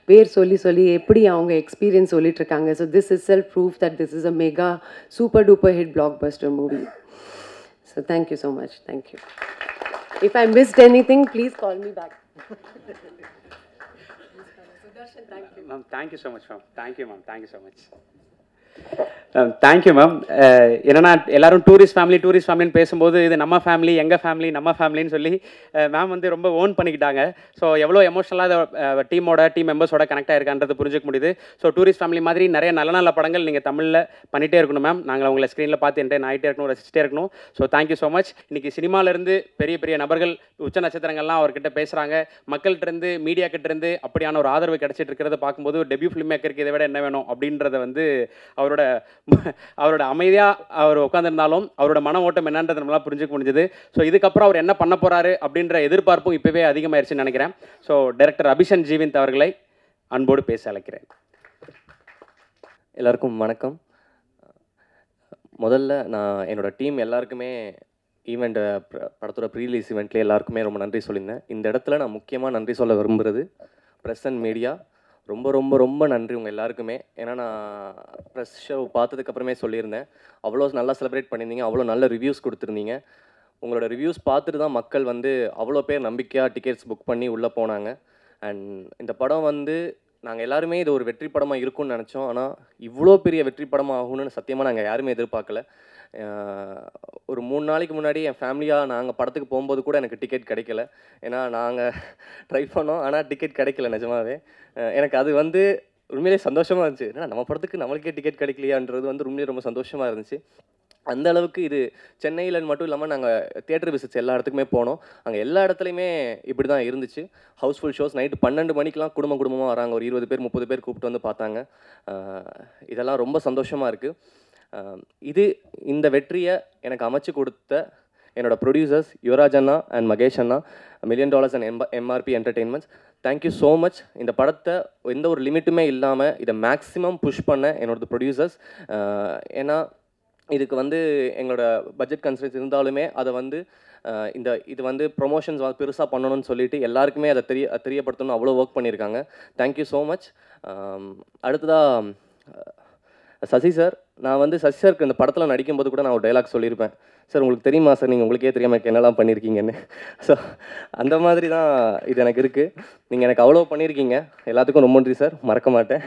பேர் சொல்லி எப்படி அவங்க எக்ஸ்பீரியன்ஸ் சொல்லிகிட்ருக்காங்க. So this is self proof that this is a mega super duper hit blockbuster movie. So thank you so much. Thank you. If I missed anything please call me back. Sudharshan, thank you ma'am. Thank you so much ma'am. Thank you ma'am. Thank you so much. Thank you ma'am. என்னன்னா எல்லாரும் tourist ஃபேமிலின்னு பேசும்போது இது நம்ம family, எங்கள் family, நம்ம ஃபேமிலின்னு சொல்லி ma'am வந்து ரொம்ப ஓன் பண்ணிக்கிட்டாங்க. ஸோ எவ்வளோ எமோஷனலாக டீம் மெம்பர்ஸோட கனெக்ட் ஆகிருக்கான்றது புரிஞ்சுக்க முடியுது. ஸோ டூரிஸ்ட் ஃபேமிலி மாதிரி நிறைய நல்ல நல்ல படங்கள் நீங்கள் தமிழில் பண்ணிகிட்டே இருக்கணும் மேம். நாங்கள் உங்களை ஸ்க்ரீனில் பார்த்து என்டர்டைன் ஆகிட்டே இருக்கணும், ரசிச்சிட்டே இருக்கணும். So thank you so much. இன்றைக்கி சினிமாவிலேருந்து பெரிய பெரிய நபர்கள், உச்ச நட்சத்திரங்கள்லாம் அவர்கிட்ட பேசுகிறாங்க. மக்கள்கிட்டருந்து, மீடியா கிட்டேருந்து அப்படியான ஒரு ஆதரவு கிடச்சிட்டு இருக்கிறத பார்க்கும்போது டெபியூ ஃபிலிம் மேக்கருக்கு இதை விட என்ன வேணும் அப்படின்றத வந்து அவரோட அமைதியாக அவர் உட்காந்துருந்தாலும் அவரோட மன ஓட்டம் என்னன்றது நம்மளால் புரிஞ்சுக்க முடிஞ்சது. ஸோ இதுக்கப்புறம் அவர் என்ன பண்ண போகிறாரு அப்படின்ற எதிர்பார்ப்பும் இப்போவே அதிகமாகிடுச்சுன்னு நினைக்கிறேன். ஸோ டைரக்டர் அபிஷன் ஜீவிந்த் அவர்களை அன்போடு பேச அழைக்கிறேன். எல்லாருக்கும் வணக்கம். முதல்ல நான் என்னோடய டீம் எல்லாருக்குமே ஈவெண்ட் படத்தோட ப்ரீலீஸ் ஈவெண்ட்லேயே எல்லாருக்குமே ரொம்ப நன்றி சொல்லியிருந்தேன். இந்த இடத்துல நான் முக்கியமாக நன்றி சொல்ல விரும்புகிறது ப்ரெஸ் அண்ட் மீடியா. ரொம்ப ரொம்ப ரொம்ப நன்றி உங்கள் எல்லாருக்குமே. ஏன்னா நான் ப்ரெஸ் ஷோ பார்த்ததுக்கப்புறமே சொல்லியிருந்தேன், அவ்வளோ நல்லா செலிப்ரேட் பண்ணியிருந்தீங்க, அவ்வளோ நல்ல ரிவ்யூஸ் கொடுத்துருந்தீங்க. உங்களோட ரிவ்யூஸ் பார்த்துட்டு தான் மக்கள் வந்து அவ்வளோ பேர் நம்பிக்கையாக டிக்கெட்ஸ் புக் பண்ணி உள்ளே போனாங்க. அண்ட் இந்த படம் வந்து நாங்கள் எல்லாருமே இது ஒரு வெற்றி படமாக இருக்கும்னு நினச்சோம். ஆனால் இவ்வளோ பெரிய வெற்றி படமாக ஆகும்னு சத்தியமாக நாங்கள் யாருமே எதிர்பார்க்கல. ஒரு 3 நாளைக்கு முன்னாடி என் ஃபேமிலியாக நாங்கள் படத்துக்கு போகும்போது கூட எனக்கு டிக்கெட் கிடைக்கல. ஏன்னா நாங்கள் ட்ரை பண்ணோம், ஆனால் டிக்கெட் கிடைக்கல நிஜமாவே. எனக்கு அது வந்து உண்மையிலே சந்தோஷமாக இருந்துச்சு. ஏன்னா நம்ம படத்துக்கு நம்மளுக்கே டிக்கெட் கிடைக்கலையான்றது வந்து உண்மையிலே ரொம்ப சந்தோஷமாக இருந்துச்சு. அந்த அளவுக்கு இது சென்னையில் மட்டும் இல்லாமல் நாங்கள் தியேட்டர் விசிட்ஸ் எல்லா இடத்துக்குமே போனோம். அங்கே எல்லா இடத்துலையுமே இப்படி தான் இருந்துச்சு. Housefull shows. நைட்டு 12 மணிக்கெலாம் குடும்பமாக வராங்க. ஒரு 20 பேர் 30 பேர் கூப்பிட்டு வந்து பார்த்தாங்க. இதெல்லாம் ரொம்ப சந்தோஷமாக இருக்குது. இந்த வெற்றியை எனக்கு அமைச்சு கொடுத்த என்னோடய ப்ரொடியூசர்ஸ் யுவராஜ் அண்ணா அண்ட் மகேஷ் அண்ணா, $1 million and MRP entertainments, thank you so much. இந்த படத்தை எந்த ஒரு லிமிட்டுமே இல்லாமல் இதை மேக்ஸிமம் புஷ் பண்ண என்னோடய ப்ரொடியூசர்ஸ். ஏன்னா இதுக்கு வந்து எங்களோட பட்ஜெட் கன்ஸ்ட்ரெயின்ஸ் இருந்தாலுமே அதை வந்து இது வந்து ப்ரொமோஷன்ஸ் பெருசாக பண்ணணும்னு சொல்லிட்டு எல்லாருக்குமே அதை தெரியப்படுத்தணும் அவ்வளோ ஒர்க் பண்ணியிருக்காங்க. Thank you so much. அடுத்ததாக சசி சார். நான் வந்து சசி சாருக்கு இந்த படத்தில் நடிக்கும்போது கூட நான் ஒரு டைலாக் சொல்லியிருப்பேன். சார் உங்களுக்கு தெரியுமா சார், நீங்கள் உங்களுக்கே தெரியாமல் என்னெல்லாம் பண்ணியிருக்கீங்கன்னு. ஸோ அந்த மாதிரி தான் இது எனக்கு இருக்குது. நீங்கள் எனக்கு அவ்வளோ பண்ணியிருக்கீங்க. எல்லாத்துக்கும் ரொம்ப நன்றி சார், மறக்க மாட்டேன்.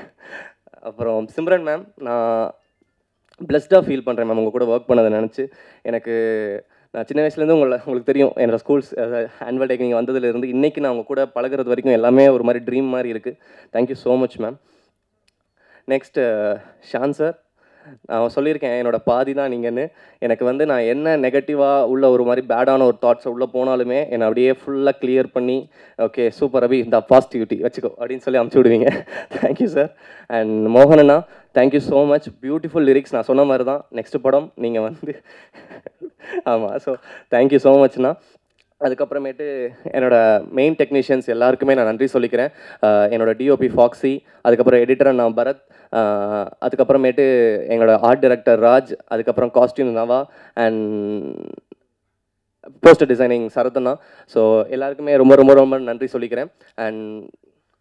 அப்புறம் சிம்ரன் மேம், நான் பிளஸ்டாக ஃபீல் பண்ணுறேன் மேம் உங்கள் கூட ஒர்க் பண்ணதை நினச்சி. நான் சின்ன வயசுலேருந்து உங்களுக்கு தெரியும், என்னோடய ஸ்கூல்ஸ் ஆனுவல் டேக்கு நீங்கள் வந்ததுலேருந்து இன்றைக்கி நான் உங்கள் கூட பழகிறது வரைக்கும் எல்லாமே ஒரு மாதிரி ட்ரீம் மாதிரி இருக்குது. Thank you so much ma'am. Next Sean sir. நான் சொல்லியிருக்கேன் என்னோடய பாதி தான் நீங்கன்னு. எனக்கு வந்து நான் என்ன நெகட்டிவாக உள்ள ஒரு மாதிரி பேடான ஒரு தாட்ஸை உள்ளே போனாலுமே என்னை அப்படியே ஃபுல்லாக கிளியர் பண்ணி ஓகே சூப்பர் அபி இந்த பாசிட்டிவிட்டி வச்சுக்கோ அப்படின்னு சொல்லி அமுச்சு விடுவீங்க. Thank you sir. அண்ட் மோகனண்ணா, thank you so much. Beautiful lyrics. நான் சொன்ன மாதிரி தான் நெக்ஸ்ட் படம் நீங்கள் வந்து ஆமாம். ஸோ தேங்க்யூ ஸோ மச்ண்ணா. அதுக்கப்புறமேட்டு என்னோடய மெயின் டெக்னீஷியன்ஸ் எல்லாருக்குமே நான் நன்றி சொல்லிக்கிறேன். என்னோடய டிஓபி ஃபாக்ஸி, அதுக்கப்புறம் எடிட்டர் நான் பரத், அதுக்கப்புறமேட்டு எங்களோட ஆர்ட் டைரக்டர் ராஜ், அதுக்கப்புறம் costume Nava and poster designing சரத்னா. ஸோ எல்லாருக்குமே ரொம்ப ரொம்ப ரொம்ப நன்றி சொல்லிக்கிறேன். அண்ட்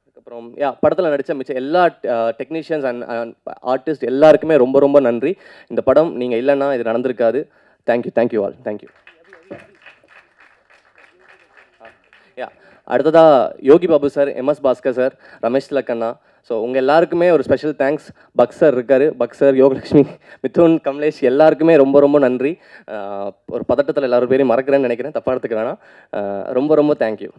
அதுக்கப்புறம் படத்தில் நடித்த மிச்சம் எல்லா டெக்னீஷியன்ஸ் அண்ட் ஆர்டிஸ்ட் எல்லாருக்குமே ரொம்ப ரொம்ப நன்றி. இந்த படம் நீங்கள் இல்லைன்னா இது நடந்திருக்காது. Thank you all. தேங்க்யூ. அடுத்ததாக Yogi Babu sir, MS Bhaskar sir, Ramesh திலக்கண்ணா. ஸோ உங்கள் எல்லாருக்குமே ஒரு ஸ்பெஷல் தேங்க்ஸ். பக் சார் இருக்கார், பக் சார், யோகலட்சுமி, மிதுன், கமலேஷ் எல்லாருக்குமே ரொம்ப ரொம்ப நன்றி. ஒரு பதட்டத்தில் எல்லாரும் பேரையும் மறக்கிறேன்னு நினைக்கிறேன், தப்பாக எடுத்துக்க வேணாம். ரொம்ப ரொம்ப தேங்க்யூ.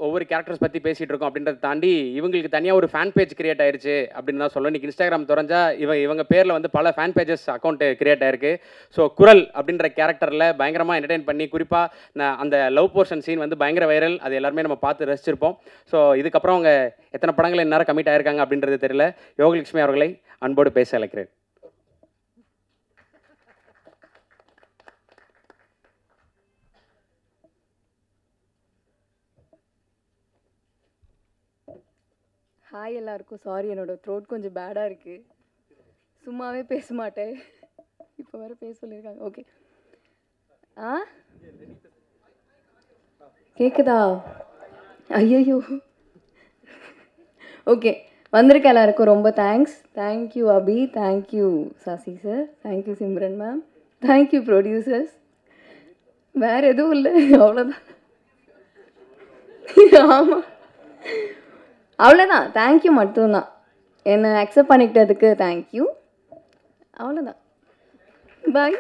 ஒவ்வொரு கேரக்டர்ஸ் பற்றி பேசிகிட்டு இருக்கோம் அப்படின்றத தாண்டி இவங்களுக்கு தனியாக ஒரு ஃபேன் பேஜ் கிரியேட் ஆயிருச்சு அப்படின்னு தான் சொல்ல. இன்றைக்கி இன்ஸ்டாகிராம் திறஞ்சா இவங்க பேரில் வந்து பல ஃபேன் பேஜஸ் அக்கௌண்ட் கிரியேட் ஆயிருக்கு. ஸோ குரல் அப்படின்ற கேரக்டரில் பயங்கரமாக என்டர்டெயின் பண்ணி, குறிப்பாக அந்த லவ் போர்ஷன் சீன் வந்து பயங்கர வைரல். அது எல்லாருமே நம்ம பார்த்து ரசிச்சிருப்போம். ஸோ இதுக்கப்புறம் அவங்க எத்தனை படங்கள் இந்நேரம் கமிட் ஆயிருக்காங்க அப்படின்றது தெரியல. யோகலட்சுமி அவர்களை அன்போடு பேச அழைக்கிறேன். ஹாய் எல்லாருக்கும். சாரி, என்னோடய த்ரோட் கொஞ்சம் பேடாக இருக்குது. சும்மாவே பேச மாட்டேன், இப்போ வேறு பேச சொல்லியிருக்காங்க. ஓகே. கேட்குதா? ஐயோ. ஓகே, வந்திருக்க எல்லாருக்கும் ரொம்ப thank you Abhi, thank you Sasi sir, thank you Simran ma'am, thank you producers. வேறு எதுவும் இல்லை, அவ்வளோதான். ஆமாம், அவ்வளோதான். தேங்க்யூ மட்டும்தான். என்னை அக்செப்ட் பண்ணிக்கிட்டதுக்கு தேங்க்யூ. அவ்வளோதான். Bye.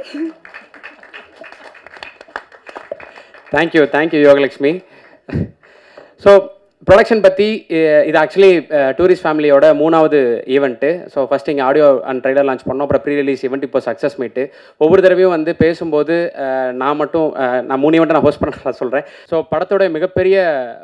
Thank you Yogalakshmi. So production பற்றி இது ஆக்சுவலி டூரிஸ்ட் ஃபேமிலியோட 3வது ஈவெண்ட்டு. ஸோ ஃபஸ்ட் இங்கே ஆடியோ அண்ட் ட்ரைலர் லான்ச் பண்ணோம். அப்புறம் ப்ரீ ரிலீஸ் ஈவெண்ட், இப்போ சக்ஸஸ் மீட்டு. ஒவ்வொரு தடவையும் வந்து பேசும்போது நான் 3 ஈவெண்ட்டை நான் ஹோஸ்ட் பண்ண சொல்கிறேன். ஸோ படத்தோட மிகப்பெரிய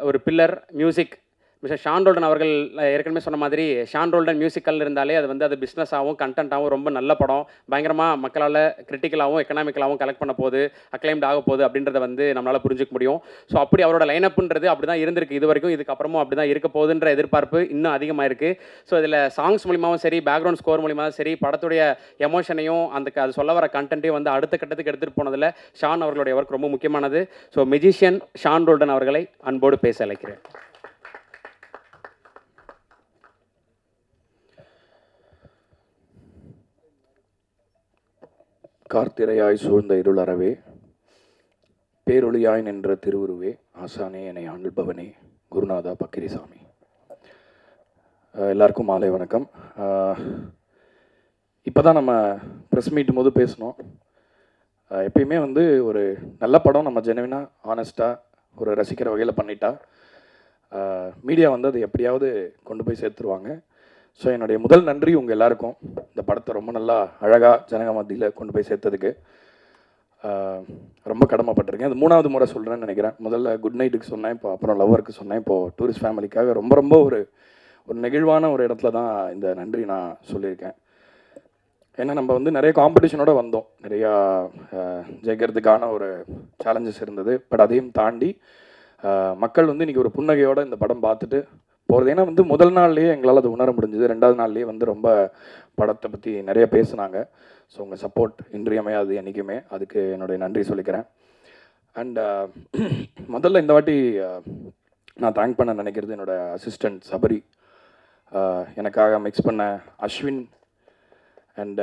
ஒரு pillar music mister Sean Roldan அவர்கள். ஏற்கனவே சொன்ன மாதிரி ஷான் ரோல்டன் மியூசிக்கல் இருந்தாலே அது பிஸ்னஸாகவும் கண்டென்ட்டாகவும் ரொம்ப நல்ல படம். பயங்கரமாக மக்களால் கிரிட்டிக்கலாகவும் எக்கனாமிக்கலாகவும் கலெக்ட் பண்ண போகுது, அக்ளைம்ட் ஆக போகுது அப்படின்றத நம்மளால் புரிஞ்சிக்க முடியும். ஸோ அப்படி அவரோட லைனப்புன்றது அப்படி தான் இருந்திருக்கு இது வரைக்கும். இதுக்கப்புறமும் அப்படி தான் இருக்க போகுதுன்ற எதிர்பார்ப்பு இன்னும் அதிகமாக இருக்குது. ஸோ இதில் சாங்ஸ் மூலியமாகவும் சரி, பேக்ரவுண்ட் ஸ்கோர் மூலியமாகவும் சரி, படத்துடைய எமோஷனையும் அது சொல்ல வர கண்டென்ட்டையும் அடுத்த கட்டத்துக்கு எடுத்துகிட்டு போனதில் ஷான் அவர்களுடைய ஒர்க் ரொம்ப முக்கியமானது. ஸோ மெஜிஷியன் ஷான் ரோல்டன் அவர்களை அன்போடு பேச அழைக்கிறேன். கார்த்திரையாய் சூழ்ந்த இருளறவே, பேரொளியாய் நின்ற திருவுருவே, ஆசானே என்னை ஆள்பவனே, குருநாதா பக்கிரிசாமி. எல்லாருக்கும் மாலை வணக்கம். இப்போ தான் நம்ம ப்ரெஸ் மீட்டும் போது பேசினோம். எப்பயுமே வந்து ஒரு நல்ல படம் நம்ம ஜெனுவினாக ஆனஸ்ட்டாக ஒரு ரசிக்கிற வகையில் பண்ணிட்டா மீடியா வந்து அதை எப்படியாவது கொண்டு போய் சேர்த்துருவாங்க. ஸோ என்னுடைய முதல் நன்றி உங்கள் எல்லாருக்கும் இந்த படத்தை ரொம்ப நல்லா அழகாக ஜனங்க மத்தியில் கொண்டு போய் சேர்த்ததுக்கு ரொம்ப கடமைப்பட்டிருக்கேன். அது 3வது முறை சொல்கிறேன்னு நினைக்கிறேன். முதல்ல குட் நைட்டுக்கு சொன்னேன், இப்போ அப்புறம் லவ்வருக்கு சொன்னேன், இப்போது டூரிஸ்ட் ஃபேமிலிக்காக ரொம்ப ரொம்ப ஒரு நெகிழ்வான ஒரு இடத்துல தான் இந்த நன்றி நான் சொல்லியிருக்கேன். ஏன்னா நம்ம வந்து நிறைய காம்படிஷனோட வந்தோம், நிறையா ஜெயிக்கிறதுக்கான ஒரு சேலஞ்சஸ் இருந்தது. பட் அதையும் தாண்டி மக்கள் வந்து இன்றைக்கி ஒரு புன்னகையோடு இந்த படம் பார்த்துட்டு போகிறது. ஏன்னா வந்து முதல் நாள்லேயே எங்களால் அது உணர முடிஞ்சுது. 2வது நாள்லேயே வந்து ரொம்ப படத்தை பற்றி நிறைய பேசுனாங்க. ஸோ உங்கள் சப்போர்ட் இன்றியமையாது என்றைக்குமே, அதுக்கு என்னுடைய நன்றி சொல்லிக்கிறேன். அண்ட் முதல்ல இந்த வாட்டி நான் தேங்க் பண்ண நினைக்கிறது என்னோடய அசிஸ்டண்ட் சபரி, எனக்காக மிக்ஸ் பண்ண அஸ்வின் அண்ட்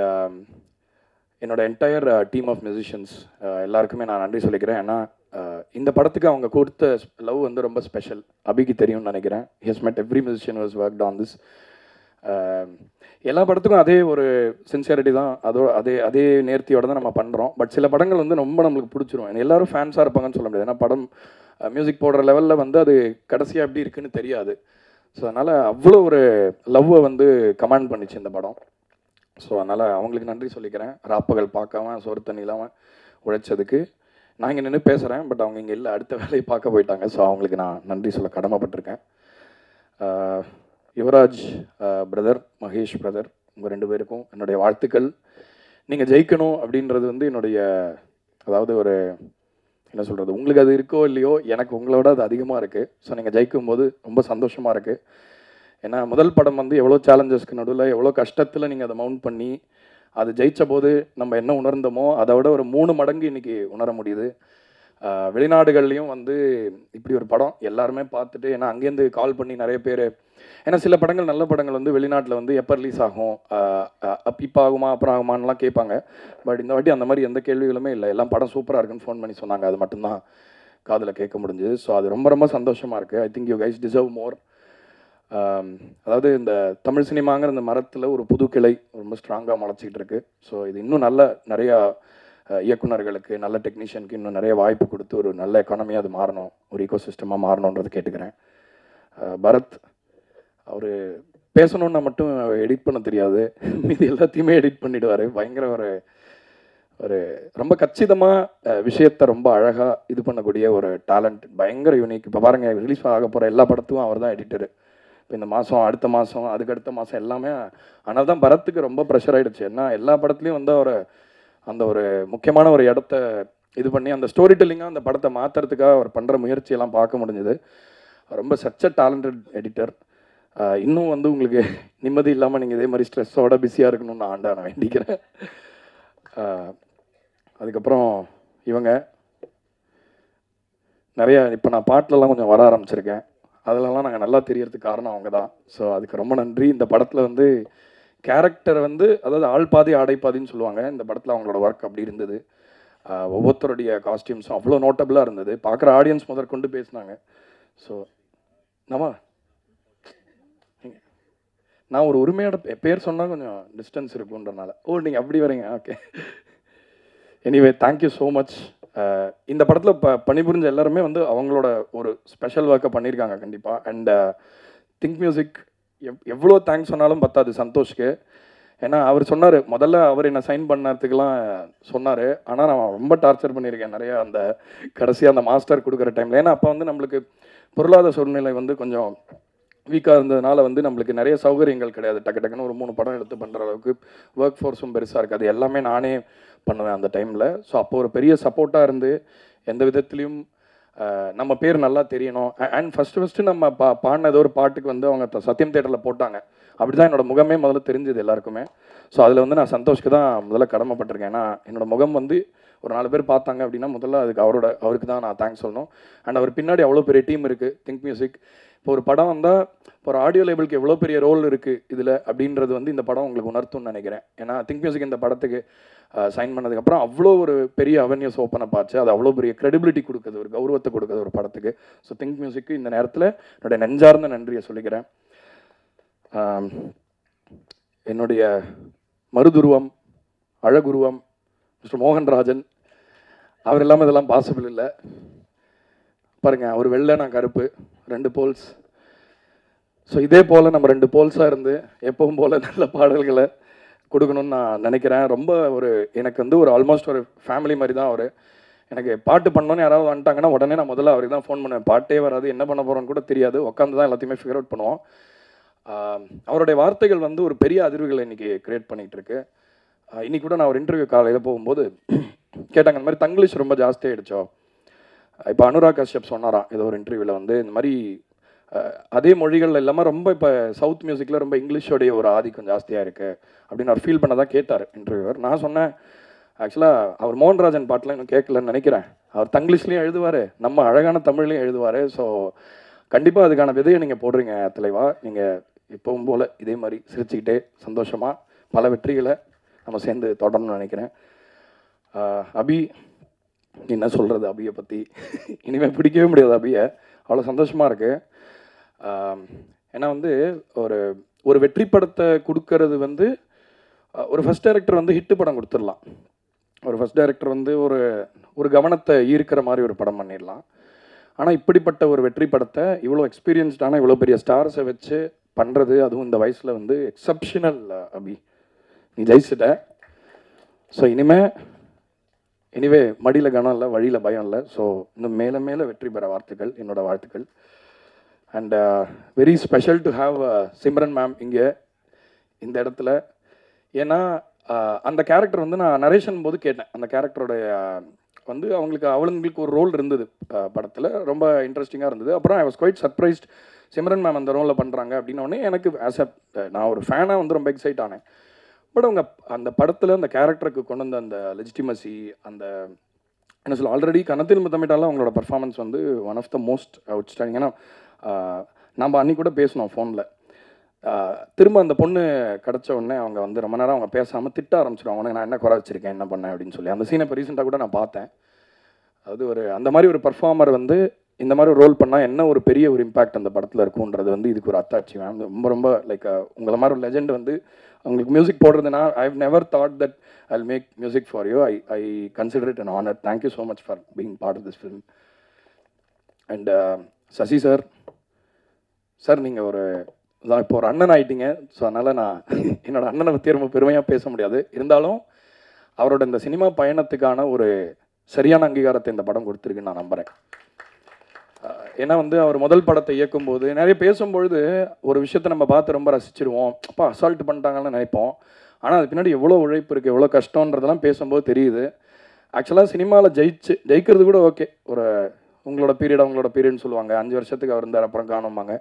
என்னோட என்டையர் டீம் ஆஃப் மியூசிஷியன்ஸ் எல்லாருக்குமே நான் நன்றி சொல்லிக்கிறேன். ஏன்னா இந்த படத்துக்கு அவங்க கொடுத்த லவ் வந்து ரொம்ப ஸ்பெஷல். அபிக்கு தெரியும்னு நினைக்கிறேன். ஹி ஹஸ் மெட் every musician was worked on this. எல்லா படத்துக்கும் அதே ஒரு சின்சியரிட்டி தான், அதே நேர்த்தியோடு தான் நம்ம பண்ணுறோம். பட் சில படங்கள் வந்து ரொம்ப நம்மளுக்கு பிடிச்சிரும். எல்லோரும் ஃபேன்ஸாக இருப்பாங்கன்னு சொல்ல முடியாது. ஏன்னா படம் மியூசிக் போடுற லெவலில் வந்து அது கடைசியாக எப்படி இருக்குன்னு தெரியாது. ஸோ அதனால் அவ்வளோ ஒரு லவ்வை வந்து கமாண்ட் பண்ணிச்சு இந்த படம். ஸோ அதனால் அவங்களுக்கு நன்றி சொல்லிக்கிறேன். ராப்பகல் பார்க்காம சோறு தண்ணி இல்லாமல் உழைச்சதுக்கு. நான் இங்கே நின்று பேசுகிறேன், பட் அவங்க இங்கே இல்லை, அடுத்த வேலையை பார்க்க போயிட்டாங்க. ஸோ அவங்களுக்கு நான் நன்றி சொல்ல கடமைப்பட்டிருக்கேன். யுவராஜ் பிரதர், மகேஷ் பிரதர், உங்கள் 2 பேருக்கும் என்னுடைய வாழ்த்துக்கள். நீங்கள் ஜெயிக்கணும் அப்படின்றது வந்து என்னுடைய, அதாவது ஒரு என்ன சொல்கிறது, உங்களுக்கு அது இருக்கோ இல்லையோ, எனக்கு உங்களோட அது அதிகமாக இருக்குது. ஸோ நீங்கள் ஜெயிக்கும் போது ரொம்ப சந்தோஷமாக இருக்குது. ஏன்னா முதல் படம் வந்து எவ்வளோ சேலஞ்சஸ்க்கு நடுவில் எவ்வளோ கஷ்டத்தில் நீங்கள் அதை மவுண்ட் பண்ணி அது ஜெயித்த போது நம்ம என்ன உணர்ந்தோமோ அதை விட ஒரு 3 மடங்கு இன்றைக்கி உணர முடியுது. வெளிநாடுகள்லேயும் வந்து இப்படி ஒரு படம் எல்லாருமே பார்த்துட்டு, ஏன்னா அங்கேருந்து கால் பண்ணி நிறைய பேர், ஏன்னா சில படங்கள் நல்ல படங்கள் வந்து வெளிநாட்டில் வந்து எப்போ ரிலீஸ் ஆகும், இப்போ ஆகுமா அப்புறம் ஆகுமான்லாம் கேட்பாங்க. பட் இந்த வாட்டி அந்த மாதிரி எந்த கேள்விகளுமே இல்லை. எல்லாம் படம் சூப்பராக இருக்குன்னு ஃபோன் பண்ணி சொன்னாங்க. அது மட்டும்தான் காதில் கேட்க முடிஞ்சுது. ஸோ அது ரொம்ப ரொம்ப சந்தோஷமாக இருக்குது. I think you guys deserve மோர். அதாவது இந்த தமிழ் சினிமாங்கிற இந்த மரத்தில் ஒரு புது கிளை ரொம்ப ஸ்ட்ராங்காக முளைச்சிக்கிட்டு இருக்கு. ஸோ இது இன்னும் நிறையா இயக்குநர்களுக்கு, நல்ல டெக்னீஷியனுக்கு இன்னும் நிறைய வாய்ப்பு கொடுத்து ஒரு நல்ல எக்கானமியாக அது மாறணும், ஒரு ஈகோ சிஸ்டமாக மாறணுன்றது கேட்டுக்கிறேன். பரத் அவர் பேசணுன்னா மட்டும் எடிட் பண்ண தெரியாது, மீது எல்லாத்தையுமே எடிட் பண்ணிவிடுவார். பயங்கர ஒரு ரொம்ப கச்சிதமாக விஷயத்தை ரொம்ப அழகாக இது பண்ணக்கூடிய ஒரு டேலண்ட், பயங்கர யூனிக். இப்போ பாருங்கள், ரிலீஸ் ஆக போகிற எல்லா படத்துக்கும் அவர் தான் எடிட்டரு. இப்போ இந்த மாதம், அடுத்த மாதம், அதுக்கடுத்த மாதம் எல்லாமே. ஆனால் தான் பரத்துக்கு ரொம்ப ப்ரெஷர் ஆகிடுச்சு. ஏன்னா எல்லா படத்துலையும் வந்து அந்த ஒரு முக்கியமான ஒரு இடத்த இது பண்ணி அந்த ஸ்டோரி டெல்லிங்காக அந்த படத்தை மாற்றுறதுக்காக அவர் பண்ணுற முயற்சியெல்லாம் பார்க்க முடிஞ்சுது. ரொம்ப சச் அ டேலண்டட் எடிட்டர். இன்னும் வந்து உங்களுக்கு நிம்மதி இல்லாமல் நீங்கள் இதே மாதிரி ஸ்ட்ரெஸ்ஸோட பிஸியாக இருக்கணும்னு நான் வேண்டிக்கிறேன். அதுக்கப்புறம் இவங்க நிறைய இப்போ நான் பாட்டிலலாம் கொஞ்சம் வர ஆரம்பிச்சிருக்கேன். அதிலலாம் நாங்கள் நல்லா தெரியறதுக்கு காரணம் அவங்க தான். ஸோ அதுக்கு ரொம்ப நன்றி. இந்த படத்தில் வந்து கேரக்டர் வந்து, அதாவது ஆள் பாதி ஆடை பாதின்னு சொல்லுவாங்க, இந்த படத்தில் அவங்களோட ஒர்க் அப்படி இருந்தது. ஒவ்வொருத்தருடைய காஸ்டியூம்ஸும் அவ்வளோ நோட்டபுளாக இருந்தது. பார்க்குற ஆடியன்ஸ் முதற்கொண்டு பேசினாங்க. ஸோ நான் ஒரு உரிமையோட பேர் சொன்னால் கொஞ்சம் டிஸ்டன்ஸ் இருக்குன்றனால. நீங்கள் அப்படி வரீங்க, okay. Anyway thank you so much. இந்த படத்தில் பணிபுரிஞ்ச எல்லாருமே வந்து அவங்களோட ஒரு ஸ்பெஷல் ஒர்க்கை பண்ணியிருக்காங்க கண்டிப்பாக. அண்ட் திங்க் மியூசிக் எவ்வளோ தேங்க்ஸ் சொன்னாலும் பத்தாது சந்தோஷ்க்கு. ஏன்னா அவர் சொன்னார், முதல்ல அவர் என்னை சைன் பண்ணதுக்கெலாம் சொன்னார். ஆனால் நான் ரொம்ப டார்ச்சர் பண்ணியிருக்கேன் நிறையா அந்த கடைசியாக அந்த மாஸ்டர் கொடுக்குற டைமில். ஏன்னா அப்போ வந்து நம்மளுக்கு பொருளாதார சூழ்நிலை வந்து கொஞ்சம் வீக்காக இருந்ததுனால வந்து நம்மளுக்கு நிறைய சௌகரியங்கள் கிடையாது. டக்குன்னு ஒரு 3 படம் எடுத்து பண்ணுற அளவுக்கு ஒர்க் ஃபோர்ஸும் பெருசாக இருக்குது. அது எல்லாமே நானே பண்ணுவேன் அந்த டைமில். ஸோ அப்போ ஒரு பெரிய சப்போர்ட்டாக இருந்து எந்த விதத்துலேயும் நம்ம பேர் நல்லா தெரியணும். அண்ட் ஃபஸ்ட்டு நம்ம பாடின ஏதோ ஒரு பாட்டுக்கு வந்து அவங்க சத்யம் தேட்டரில் போட்டாங்க. அப்படி தான் என்னோடய முகமே முதல்ல தெரிஞ்சது எல்லாருக்குமே. ஸோ அதில் வந்து நான் சந்தோஷ்க்கு தான் முதல்ல கடமைப்பட்டிருக்கேன். ஏன்னா என்னோடய முகம் வந்து ஒரு 4 பேர் பார்த்தாங்க அப்படின்னா முதல்ல அதுக்கு அவருக்கு தான் நான் தேங்க்ஸ் சொல்லணும். அண்ட் அவர் பின்னாடி அவ்வளோ பெரிய டீம் இருக்குது திங்க் மியூசிக். இப்போ ஒரு படம் வந்தால் இப்போ ஒரு ஆடியோ லேபிளுக்கு எவ்வளோ பெரிய ரோல் இருக்குது இதில் அப்படின்றது வந்து இந்த படம் உங்களுக்கு உணர்த்தும்னு நினைக்கிறேன். ஏன்னா திங்க் மியூசிக் இந்த படத்துக்கு சைன் பண்ணதுக்கப்புறம் அவ்வளோ ஒரு பெரிய அவென்யூஸ் ஓப்பன் அப் ஆச்சு. அது அவ்வளோ பெரிய க்ரெடிபிலிட்டி கொடுக்குது, ஒரு கௌரவத்தை கொடுக்குது ஒரு படத்துக்கு. ஸோ திங்க் மியூசிக்கு இந்த நேரத்தில் என்னோட நெஞ்சார்ந்த நன்றியை சொல்லிக்கிறேன். என்னுடைய மருதுருவம், அழகுருவம் மிஸ்டர் மோகன்ராஜன், அவர் இல்லாமல் இதெல்லாம் பாசிபிள் இல்லை. பாருங்கள், அவர் வெள்ளை, நான் கருப்பு, 2 போல்ஸ். ஸோ இதே போல் நம்ம 2 போல்ஸாக இருந்து எப்பவும் போல் நல்ல பாடல்களை கொடுக்கணும்னு நான் நினைக்கிறேன். ரொம்ப எனக்கு வந்து ஒரு ஆல்மோஸ்ட் ஒரு ஃபேமிலி மாதிரி தான் அவர். எனக்கு பாட்டு பண்ணணுன்னு யாராவது வந்துட்டாங்கன்னா உடனே நான் முதல்ல அவருக்கு தான் ஃபோன் பண்ணுவேன். பாட்டே வராது, என்ன பண்ண போகிறோன்னு கூட தெரியாது, உட்காந்து தான் எல்லாத்தையுமே ஃபிகர் அவுட் பண்ணுவோம். அவருடைய வார்த்தைகள் வந்து ஒரு பெரிய அதிர்வுகளை இன்றைக்கி க்ரியேட் பண்ணிகிட்டு இருக்கு. இன்றைக்கி கூட நான் ஒரு இன்டர்வியூ காலையில் போகும்போது கேட்டாங்க, இந்த மாதிரி தங்கிலீஷ் ரொம்ப ஜாஸ்தியாகிடுச்சோ. இப்போ அனுராக் கஷ்யப் சொன்னாராம் ஏதோ ஒரு இன்டர்வியூவில் வந்து இந்த மாதிரி அதே மொழிகள் இல்லாமல் ரொம்ப இப்போ சவுத் மியூசிக்கில் ரொம்ப இங்கிலீஷோடைய ஒரு ஆதிக்கம் ஜாஸ்தியாக இருக்குது அப்படின்னு அவர் ஃபீல் பண்ண தான் கேட்டார் இன்டர்வியூவர். நான் சொன்னேன், ஆக்சுவலாக அவர் மோகன்ராஜன் பாட்டெலாம் இன்னும் கேட்கலன்னு நினைக்கிறேன். அவர் தங்கிலீஷ்லேயும் எழுதுவார், நம்ம அழகான தமிழ்லையும் எழுதுவார். ஸோ கண்டிப்பாக அதுக்கான விதையை நீங்கள் போடுறீங்க தலைவா. நீங்கள் இப்போவும் போல் இதே மாதிரி சிரிச்சுக்கிட்டே சந்தோஷமாக பல வெற்றிகளை நம்ம சேர்ந்து தொடரணும்னு நினைக்கிறேன். அபி, என்ன சொல்கிறது அபியை பற்றி, இனிமேல் பிடிக்கவே முடியாது அபியை, அவ்வளோ சந்தோஷமாக இருக்குது. ஏன்னா வந்து ஒரு வெற்றி படத்தை கொடுக்கறது வந்து ஒரு ஃபஸ்ட் டைரக்டர் வந்து ஹிட்டு படம் கொடுத்துடலாம். ஒரு ஃபஸ்ட் டைரக்டர் வந்து ஒரு கவனத்தை ஈர்க்கிற மாதிரி ஒரு படம் பண்ணிடலாம். ஆனால் இப்படிப்பட்ட ஒரு வெற்றி படத்தை இவ்வளோ எக்ஸ்பீரியன்ஸ்டான இவ்வளோ பெரிய ஸ்டார்ஸை வச்சு பண்ணுறது, அதுவும் இந்த வயசில் வந்து எக்ஸப்ஷனல் அபி. நீ ஜெயிச்சிட்ட. ஸோ எனிவே மடியில் கனம் இல்லை, வழியில் பயம் இல்லை. ஸோ இன்னும் மேலே மேலே வெற்றி பெற வாழ்த்துக்கள், என்னோடய வாழ்த்துக்கள். And very special to have Simran ma'am இங்கே இந்த இடத்துல. ஏன்னா அந்த கேரக்டர் வந்து நான் நரேஷன் போது கேட்டேன், அந்த கேரக்டரோடைய வந்து அவங்களுக்கு ஒரு ரோல் இருந்தது படத்தில், ரொம்ப இன்ட்ரெஸ்டிங்காக இருந்தது. அப்புறம் I was quite surprised Simran ma'am அந்த ரோலில் பண்ணுறாங்க அப்படின்னோடனே எனக்கு நான் ஒரு ஃபேனாக வந்து ரொம்ப எக்ஸைட் ஆனேன். பட் அவங்க அந்த படத்தில் அந்த கேரக்டருக்கு கொண்டு வந்த அந்த லெஜிட்டிமசி, அந்த என்ன சொல்ல, ஆல்ரெடி கனத்தில் முத்தமிட்டாலும் அவங்களோட பர்ஃபார்மன்ஸ் வந்து one of the most outstanding. ஏன்னா நம்ம அன்றைக்கி கூட பேசணும் ஃபோனில். திரும்ப அந்த பொண்ணு கிடச்ச உடனே அவங்க வந்து ரொம்ப நேரம் அவங்க பேசாமல் திட்ட ஆரம்பிச்சிடுவாங்க, நான் என்ன குறை வச்சிருக்கேன், என்ன பண்ணேன் அப்படின்னு சொல்லி. அந்த சீனை இப்போ ரீசெண்டாக கூட நான் பார்த்தேன். அது அந்த மாதிரி ஒரு பர்ஃபார்மர் வந்து இந்த மாதிரி ரோல் பண்ணால் என்ன ஒரு பெரிய ஒரு இம்பேக்ட் அந்த படத்தில் இருக்குன்றது வந்து இதுக்கு ஒரு அத்தாட்சி மேம். ரொம்ப ரொம்ப லைக் உங்களை மாதிரி ஒரு லெஜெண்ட் வந்து அவங்களுக்கு மியூசிக் போடுறதுனா I have never thought that I will make music for you. I consider it an honour. Thank you so much for being part of this film. And Sasi sir, நீங்கள் இப்போ ஒரு அண்ணன் ஆகிட்டீங்க. ஸோ அதனால் நான் என்னோடய அண்ணனை பற்றி ரொம்ப பெருமையாக பேச முடியாது. இருந்தாலும் அவரோட இந்த சினிமா பயணத்துக்கான ஒரு சரியான அங்கீகாரத்தை இந்த படம் கொடுத்துருக்குன்னு நான் நம்புகிறேன். ஏன்னா வந்து அவர் முதல் படத்தை இயக்கும்போது நிறைய பேசும்பொழுது ஒரு விஷயத்தை நம்ம பார்த்து ரொம்ப ரசிச்சிருவோம், அப்பா அசால்ட் பண்ணிட்டாங்கன்னு நினைப்போம். ஆனால் அது பின்னாடி எவ்வளோ உழைப்பு இருக்குது, எவ்வளோ கஷ்டன்றதெல்லாம் பேசும்போது தெரியுது. ஆக்சுவலாக சினிமாவில் ஜெயிக்கிறது கூட ஓகே, உங்களோட பீரியட்னு சொல்லுவாங்க. 5 வருஷத்துக்கு அவர் இருந்தார், அப்புறம் காணும்பாங்க.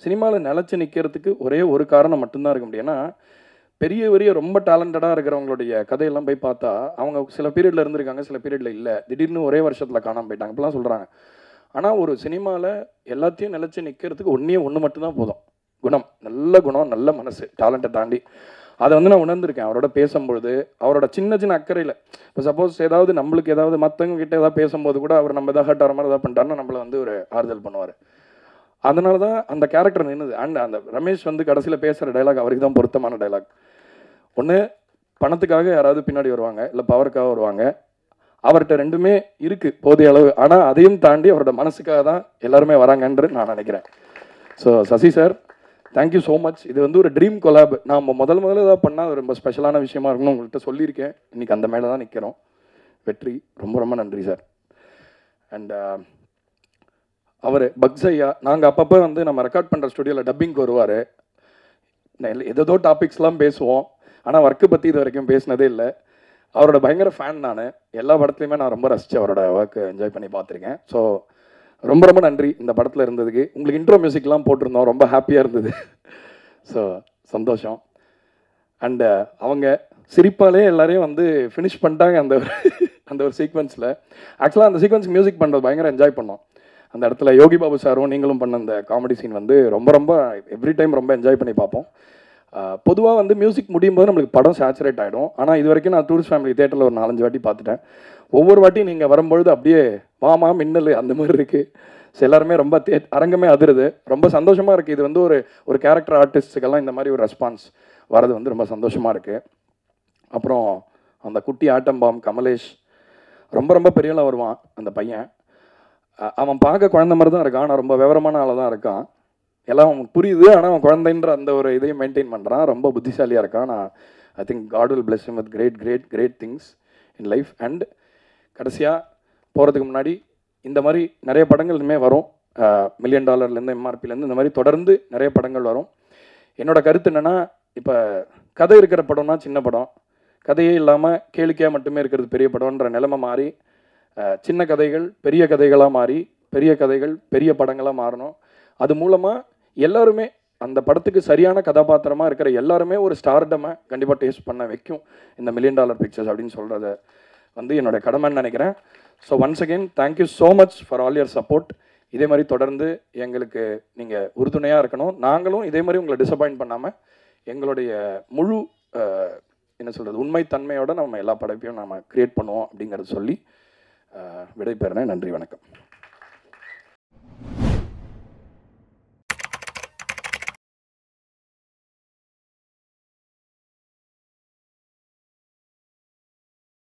சினிமாவில் நிலச்சி நிற்கிறதுக்கு ஒரே ஒரு காரணம் மட்டும்தான் இருக்க முடியும். ஏன்னா பெரிய ரொம்ப டேலண்டடாக இருக்கிறவங்களுடைய கதையெல்லாம் போய் பார்த்தா அவங்க சில பீரியடில் இருந்திருக்காங்க, சில பீரியடில் இல்லை, திடீர்னு ஒரே வருஷத்தில் காணாமல் போயிட்டாங்க, இப்படிலாம் சொல்கிறாங்க. ஆனால் ஒரு சினிமாவில் எல்லாத்தையும் நிலச்சி நிற்கிறதுக்கு ஒன்று மட்டும்தான் போதும், குணம். நல்ல குணம், நல்ல மனசு, டேலண்ட்டை தாண்டி. அதை வந்து நான் உணர்ந்திருக்கேன் அவரோட பேசும்பொழுது. அவரோட சின்ன அக்கறையில் இப்போ சப்போஸ் ஏதாவது நம்மளுக்கு ஏதாவது மற்றவங்க கிட்ட ஏதாவது பேசும்போது கூட அவர் நம்ம எதாவது ஹர்ட் ஆகிற மாதிரி ஏதாவது பண்ணிட்டாருன்னா நம்மளை வந்து ஒரு ஆறுதல் பண்ணுவார். அதனால தான் அந்த கேரக்டர் நின்றுது. அண்ட் அந்த ரமேஷ் வந்து கடைசியில் பேசுகிற டைலாக் அவருக்கு தான் பொருத்தமான டைலாக். ஒன்று பணத்துக்காக யாராவது பின்னாடி வருவாங்க, இல்லை பவருக்காக வருவாங்க. அவர்கிட்ட ரெண்டுமே இருக்குது போதிய அளவு. ஆனால் அதையும் தாண்டி அவரோட மனசுக்காக தான் எல்லாருமே வராங்கன்று நான் நினைக்கிறேன். So Sasi sir, thank you so much. இது வந்து ஒரு ட்ரீம் கொலாப். நாம் முதல்ல ஏதாவது பண்ணால் அது ரொம்ப ஸ்பெஷலான விஷயமா இருக்குன்னு உங்கள்கிட்ட சொல்லியிருக்கேன். இன்றைக்கி அந்த மேலே தான் நிற்கிறோம். வெற்றி, ரொம்ப நன்றி சார். அண்ட் அவர் பக்ஸ் ஐயா, நாங்கள் அப்பப்போ வந்து நம்ம ரெக்கார்ட் பண்ணுற ஸ்டுடியோவில் டப்பிங்க்கு வருவார். ஏதோ டாபிக்ஸ்லாம் பேசுவோம், ஆனால் ஒர்க்கு பற்றி இது வரைக்கும் பேசினதே இல்லை. அவரோட பயங்கர ஃபேன் நான். எல்லா படத்துலையுமே நான் ரொம்ப ரசித்து அவரோட ஒர்க்கு என்ஜாய் பண்ணி பார்த்துருக்கேன். ஸோ ரொம்ப நன்றி இந்த படத்தில் இருந்ததுக்கு. உங்களுக்கு இன்ட்ரோ மியூசிக்லாம் போட்டிருந்தோம், ரொம்ப ஹாப்பியாக இருந்தது. ஸோ சந்தோஷம். அண்டு அவங்க சிரிப்பாலே எல்லாரையும் வந்து ஃபினிஷ் பண்ணிட்டாங்க அந்த ஒரு சீக்வன்ஸில். ஆக்சுவலாக அந்த சீக்வன்ஸ் மியூசிக் பண்ணுறது பயங்கர என்ஜாய் பண்ணோம். அந்த இடத்துல யோகி பாபு சாரும் நீங்களும் பண்ண அந்த காமெடி சீன் வந்து ரொம்ப எவ்ரி டைம் ரொம்ப என்ஜாய் பண்ணி பார்ப்போம். பொதுவாக வந்து மியூசிக் முடியும் போது நம்மளுக்கு படம் சேச்சுரேட் ஆகிடும். ஆனால் இது வரைக்கும் நான் டூரிஸ்ட் ஃபேமிலி தேட்டரில் ஒரு 4-5 வாட்டி பார்த்துட்டேன். ஒவ்வொரு வாட்டியும் நீங்கள் வரும்பொழுது அப்படியே வாமா மின்னல் அந்த மாதிரி இருக்குது. ஸோ எல்லாருமே ரொம்ப அரங்கமே அதிருது. ரொம்ப சந்தோஷமாக இருக்குது. இது வந்து ஒரு கேரக்டர் ஆர்டிஸ்ட்டுக்கெல்லாம் இந்த மாதிரி ஒரு ரெஸ்பான்ஸ் வரது வந்து ரொம்ப சந்தோஷமாக இருக்குது. அப்புறம் அந்த குட்டி ஆட்டம் பாம் கமலேஷ் ரொம்ப ரொம்ப பெரியலாம் வருவான் அந்த பையன். அவன் பார்க்க குழந்தை மாதிரி தான் இருக்கான், ஆனால் ரொம்ப விவரமான ஆளாக தான் இருக்கான். எல்லாம் அவனுக்கு புரியுது, ஆனால் அவன் குழந்தைன்ற அந்த ஒரு இதையும் மெயின்டைன் பண்ணுறான். ரொம்ப புத்திசாலியாக இருக்கான். நான் I think God will bless him with great things in life. And கடைசியாக போகிறதுக்கு முன்னாடி இந்த மாதிரி நிறைய படங்கள் இனிமேல் வரும். $1 million எம்ஆர்பிலேருந்து இந்த மாதிரி தொடர்ந்து நிறைய படங்கள் வரும். என்னோட கருத்து என்னென்னா, இப்போ கதை இருக்கிற படம்னா சின்ன படம், கதையே இல்லாமல் கேளிக்கையாக மட்டுமே இருக்கிறது பெரிய படம்ன்ற நிலைமை மாறி சின்ன கதைகள் பெரிய கதைகளாக மாறி பெரிய கதைகள் பெரிய படங்களாக மாறணும். அது மூலமாக எல்லாருமே அந்த படத்துக்கு சரியான கதாபாத்திரமாக இருக்கிற எல்லாருமே ஒரு ஸ்டார்டமை கண்டிப்பாக டேஸ்ட் பண்ண வைக்கும் இந்த $1 million பிக்சர்ஸ் அப்படின்னு சொல்கிறத வந்து என்னோட கடமைன்னு நினைக்கிறேன். So once again thank you so much for all your support. இதே மாதிரி தொடர்ந்து எங்களுக்கு நீங்கள் உறுதுணையாக இருக்கணும். நாங்களும் இதே மாதிரி உங்களை டிசப்பாயிண்ட் பண்ணாமல் எங்களுடைய முழு என்ன சொல்கிறது உண்மைத்தன்மையோடு நம்ம எல்லா படைப்பையும் நம்ம க்ரியேட் பண்ணுவோம் அப்படிங்கிறத சொல்லி விடைபெறுறேன். நன்றி, வணக்கம்.